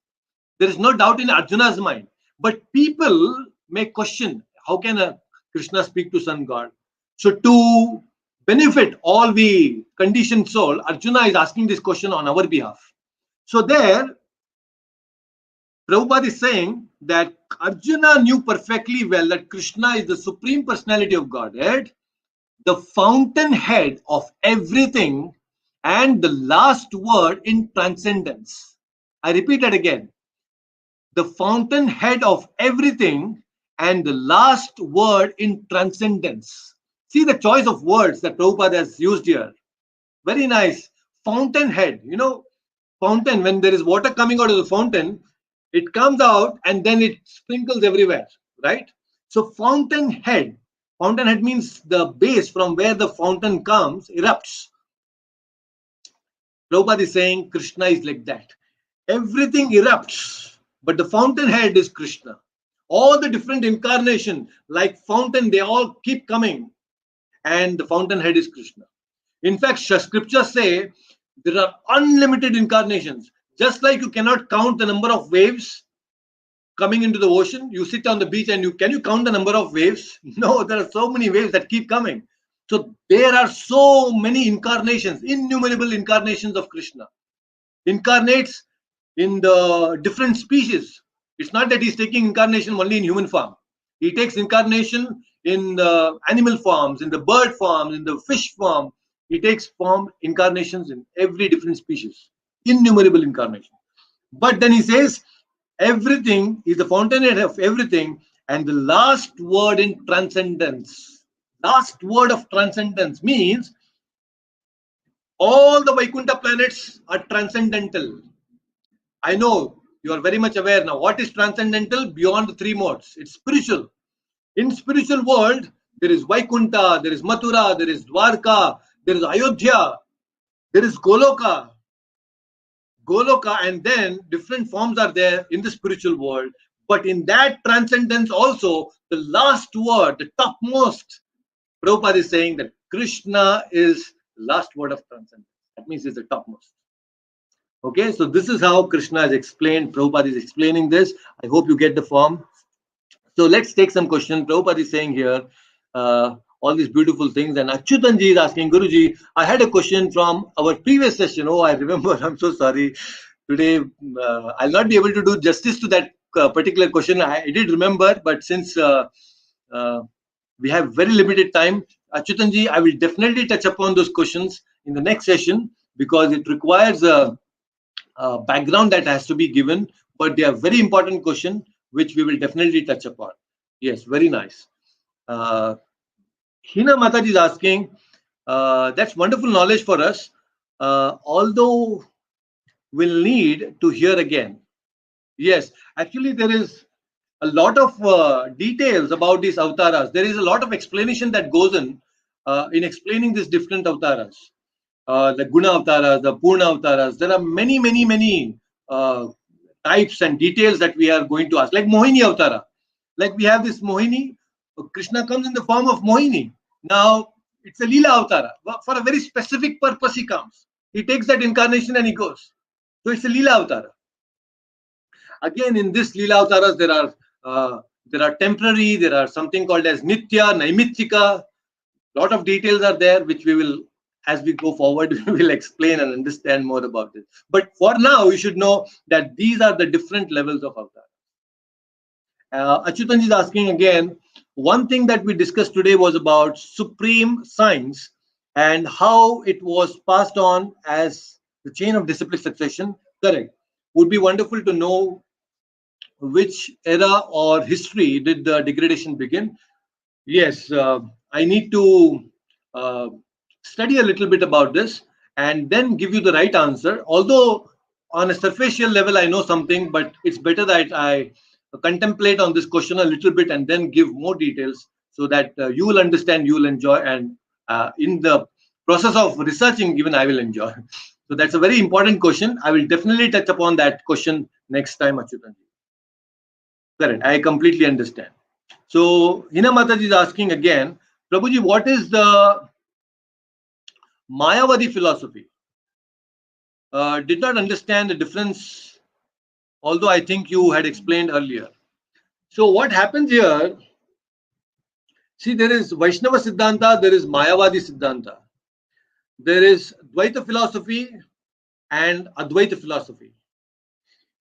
There is no doubt in Arjuna's mind. But people may question, how can a Krishna speak to sun god? So, to benefit all the conditioned soul, Arjuna is asking this question on our behalf. So, there, Prabhupada is saying that Arjuna knew perfectly well that Krishna is the supreme personality of Godhead, the fountainhead of everything, and the last word in transcendence. I repeat that again. The fountainhead of everything and the last word in transcendence. See the choice of words that Prabhupada has used here. Very nice. Fountainhead. You know, fountain, when there is water coming out of the fountain, it comes out and then it sprinkles everywhere, right? So fountainhead means the base from where the fountain comes erupts. Prabhupada is saying Krishna is like that. Everything erupts, but the fountainhead is Krishna. All the different incarnation, like fountain, they all keep coming, and the fountainhead is Krishna. In fact, scriptures say there are unlimited incarnations. Just like you cannot count the number of waves coming into the ocean, you sit on the beach and you count the number of waves? No, there are so many waves that keep coming. So there are so many incarnations, innumerable incarnations of Krishna. Incarnates in the different species. It's not that he's taking incarnation only in human form. He takes incarnation in the animal forms, in the bird form, in the fish form. He takes form incarnations in every different species, innumerable incarnations. But then he says, everything is the fountainhead of everything, and the last word in transcendence. Last word of transcendence means all the Vaikuntha planets are transcendental. I know you are very much aware now. What is transcendental? Beyond the three modes. It's spiritual. In spiritual world, there is Vaikuntha, there is Mathura, there is Dwarka, there is Ayodhya, there is Goloka, and then different forms are there in the spiritual world. But in that transcendence also, the last word, the topmost, Prabhupada is saying that Krishna is the last word of transcendence. That means it's the topmost. Okay, so this is how Krishna is explained. Prabhupada is explaining this. I hope you get the form. So let's take some questions. Prabhupada is saying here all these beautiful things. And Achyutanji is asking, Guruji, I had a question from our previous session. Oh, I remember. I'm so sorry. Today, I'll not be able to do justice to that particular question. I did remember, but since we have very limited time, Achyutanji, I will definitely touch upon those questions in the next session because it requires a background that has to be given, but they are very important question which we will definitely touch upon. Yes, very nice. Hina Mataji is asking, that's wonderful knowledge for us, although we'll need to hear again. Yes, actually there is a lot of details about these avatars. There is a lot of explanation that goes in explaining these different avatars. The Guna avatars, the Purna avatars. There are many, many, many types and details that we are going to ask. Like Mohini avatara. Like we have this Mohini, Krishna comes in the form of Mohini. Now, it's a Leela avatara. For a very specific purpose he comes. He takes that incarnation and he goes. So it's a Leela avatara. Again, in this Leela Avataras, there are There are temporary, there are something called as Nitya, Naimittika. Lot of details are there, which we will, as we go forward, we will explain and understand more about it. But for now, you should know that these are the different levels of avatar. Achyutanji is asking again, one thing that we discussed today was about supreme science and how it was passed on as the chain of disciplic succession. Correct. Would be wonderful to know which era or history did the degradation begin. Yes, I need to uh, study a little bit about this and then give you the right answer. Although on a superficial level, I know something, but it's better that I contemplate on this question a little bit and then give more details so that you will understand, you will enjoy, and in the process of researching, even I will enjoy. So that's a very important question. I will definitely touch upon that question next time, Achyutan. Correct. I completely understand. So Hina Mataji is asking again, Prabhuji, what is the Mayavadi philosophy? Did not understand the difference, although I think you had explained earlier. So what happens here? See, there is Vaishnava Siddhanta, there is Mayavadi Siddhanta, there is Dvaita philosophy and Advaita philosophy.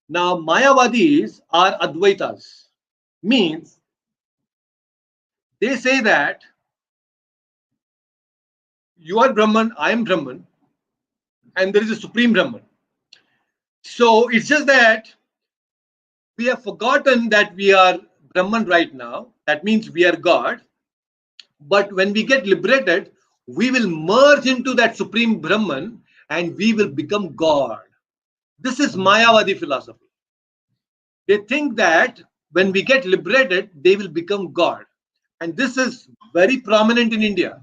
Now, Mayavadis are Advaitas, means they say that you are Brahman, I am Brahman, and there is a supreme Brahman. So it's just that we have forgotten that we are Brahman right now. That means we are God. But when we get liberated, we will merge into that supreme Brahman and we will become God. This is Mayavadi philosophy. They think that when we get liberated, they will become God. And this is very prominent in India.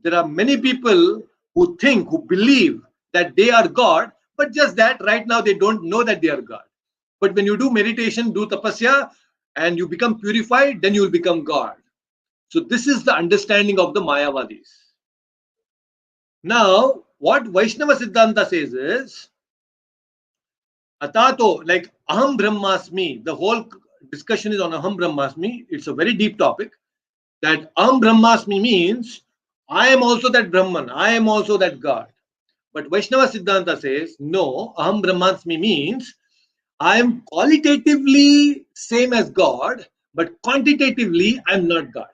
There are many people who think, who believe that they are God, but just that right now they don't know that they are God. But when you do meditation, do tapasya, and you become purified, then you will become God. So this is the understanding of the Mayavadis. Now, what Vaishnava Siddhanta says is, Atato, like Aham Brahmasmi, the whole discussion is on Aham Brahmasmi. It's a very deep topic. That Aham Brahmasmi means I am also that Brahman, I am also that God. But Vaishnava Siddhanta says, no, Aham Brahmasmi means I am qualitatively same as God, but quantitatively I am not God.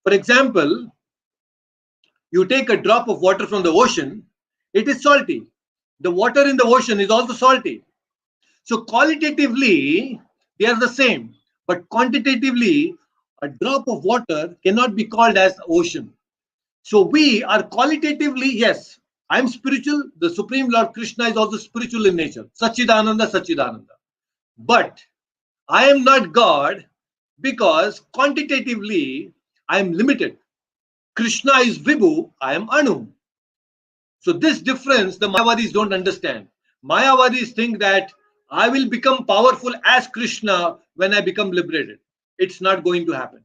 For example, you take a drop of water from the ocean, it is salty. The water in the ocean is also salty. So qualitatively, they are the same, but quantitatively, a drop of water cannot be called as ocean. So we are qualitatively, yes, I'm spiritual. The Supreme Lord Krishna is also spiritual in nature. Sachidananda, Sachidananda. But I am not God because quantitatively I am limited. Krishna is Vibhu, I am Anu. So this difference the Mayavadis don't understand. Mayavadis think that I will become powerful as Krishna when I become liberated. It's not going to happen.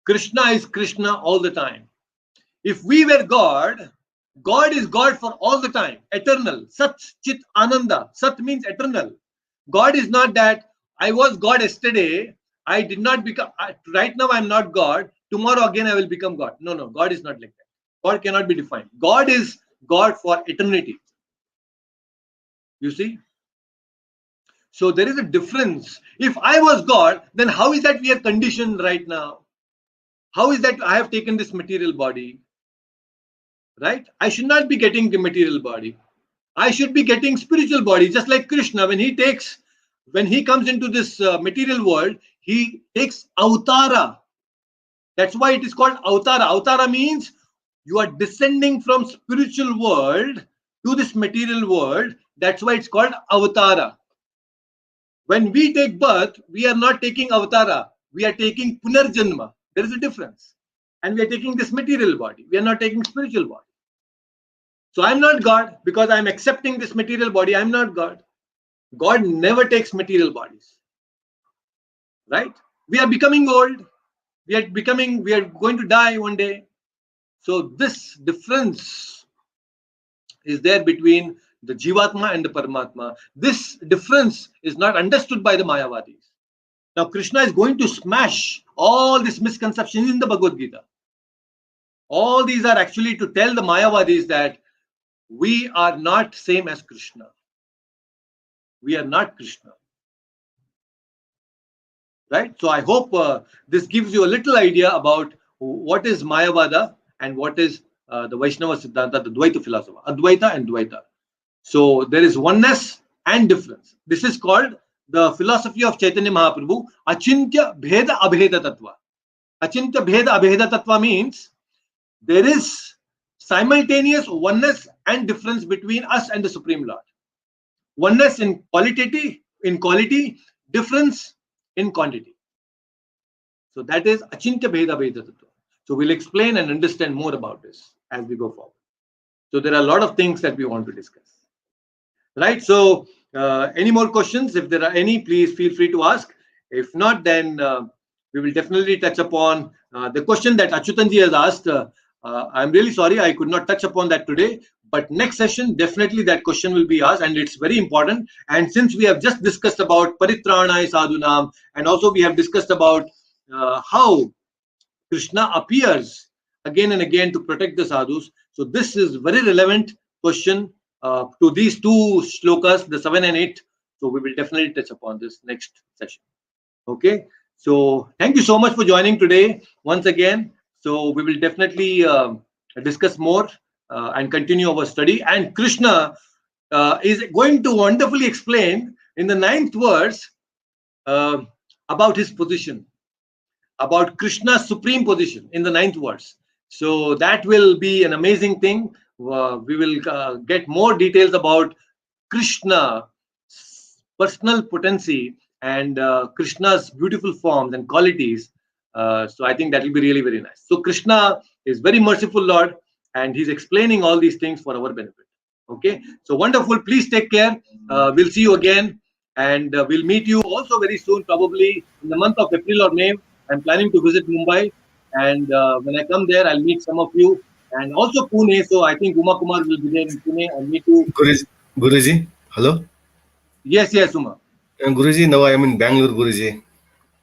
Krishna is Krishna all the time. If we were God, God is God for all the time, eternal. Sat Chit Ananda. Sat means eternal. God is not that I was God yesterday, I did not become, right now I'm not God, tomorrow again I will become God. No, no, God is not like that. God cannot be defined. God is God for eternity. You see? So there is a difference. If I was God, then how is that we are conditioned right now? How is that I have taken this material body? Right? I should not be getting the material body. I should be getting spiritual body, just like Krishna. When he comes into this material world, he takes avatara. That's why it is called avatara. Avatara means you are descending from spiritual world to this material world. That's why it's called avatara. When we take birth, we are not taking avatara. We are taking punarjanma. There is a difference. And we are taking this material body. We are not taking spiritual body. So I'm not God because I'm accepting this material body. I'm not God. God never takes material bodies. Right? We are becoming old. We are going to die one day. So this difference is there between the Jivatma and the Paramatma. This difference is not understood by the Mayavadis. Now, Krishna is going to smash all these misconceptions in the Bhagavad Gita. All these are actually to tell the Mayavadis that we are not same as Krishna. We are not Krishna. Right? So I hope this gives you a little idea about what is Mayavada and what is the Vaishnava Siddhanta, the Dvaita philosophy, Advaita and Dvaita. So there is oneness and difference. This is called the philosophy of Chaitanya Mahaprabhu, Achintya Bheda Abheda Tattva. Achintya Bheda Abheda Tattva means there is simultaneous oneness and difference between us and the Supreme Lord. Oneness in quality, difference in quantity. So that is Achintya Bheda Abheda Tattva. So we'll explain and understand more about this as we go forward. So there are a lot of things that we want to discuss. Right? So any more questions? If there are any, please feel free to ask. If not, then we will definitely touch upon the question that Achyutanji has asked. I'm really sorry I could not touch upon that today, but next session definitely that question will be asked, and it's very important. And since we have just discussed about Paritranaya Sadhunam, and also we have discussed about how Krishna appears again and again to protect the sadhus, so this is very relevant question to these two shlokas, the 7 and 8. So we will definitely touch upon this next session. Okay. So thank you so much for joining today once again. So we will definitely discuss more and continue our study. And Krishna is going to wonderfully explain in the 9th verse about his position, about Krishna's supreme position in the 9th verse. So that will be an amazing thing. We will get more details about Krishna's personal potency and Krishna's beautiful forms and qualities. So I think that will be really very nice. So Krishna is very merciful Lord, and he's explaining all these things for our benefit. Okay, so wonderful. Please take care. We'll see you again, and we'll meet you also very soon, probably in the month of April or May. I'm planning to visit Mumbai, and when I come there, I'll meet some of you, and also Pune. So I think Uma Kumar will be there in Pune, and me too. Guruji, hello. Yes, yes, Uma. Guruji, now I am in Bangalore, Guruji.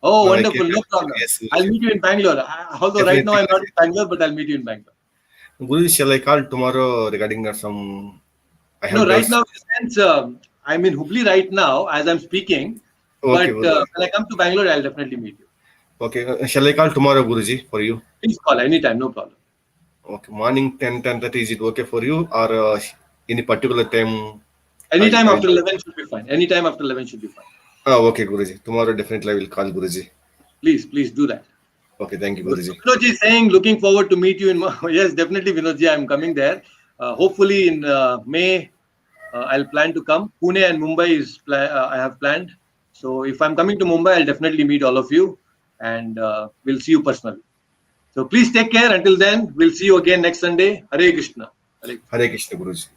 Oh, I wonderful. came. No problem. Yes, I'll Guruji. meet you in Bangalore. Although right now Definitely, I'm not in Guruji. Bangalore, but I'll meet you in Bangalore. Guruji, shall I call tomorrow regarding some? I No, have right doubts. now, since I'm in Hubli right now as I'm speaking, Okay, but Guruji. when I come to Bangalore, I'll definitely meet you. Okay, shall I call tomorrow, Guruji, for you? Please call anytime, no problem. Okay, morning 10:30. Is it okay for you, or any particular time? Anytime I will. after 11 should be fine. Anytime after 11 should be fine. Oh, okay, Guruji. Tomorrow definitely I will call Guruji. Please do that. Okay, thank you, So Guruji. Vinodji is saying, looking forward to meet you in. Yes, definitely, Vinodji, I'm coming there. Hopefully in May, I'll plan to come. Pune and Mumbai is I have planned. So if I'm coming to Mumbai, I'll definitely meet all of you, and we'll see you personally. So please take care. Until then, we'll see you again next Sunday. Hare Krishna. Hare Krishna. Hare Krishna, Guruji.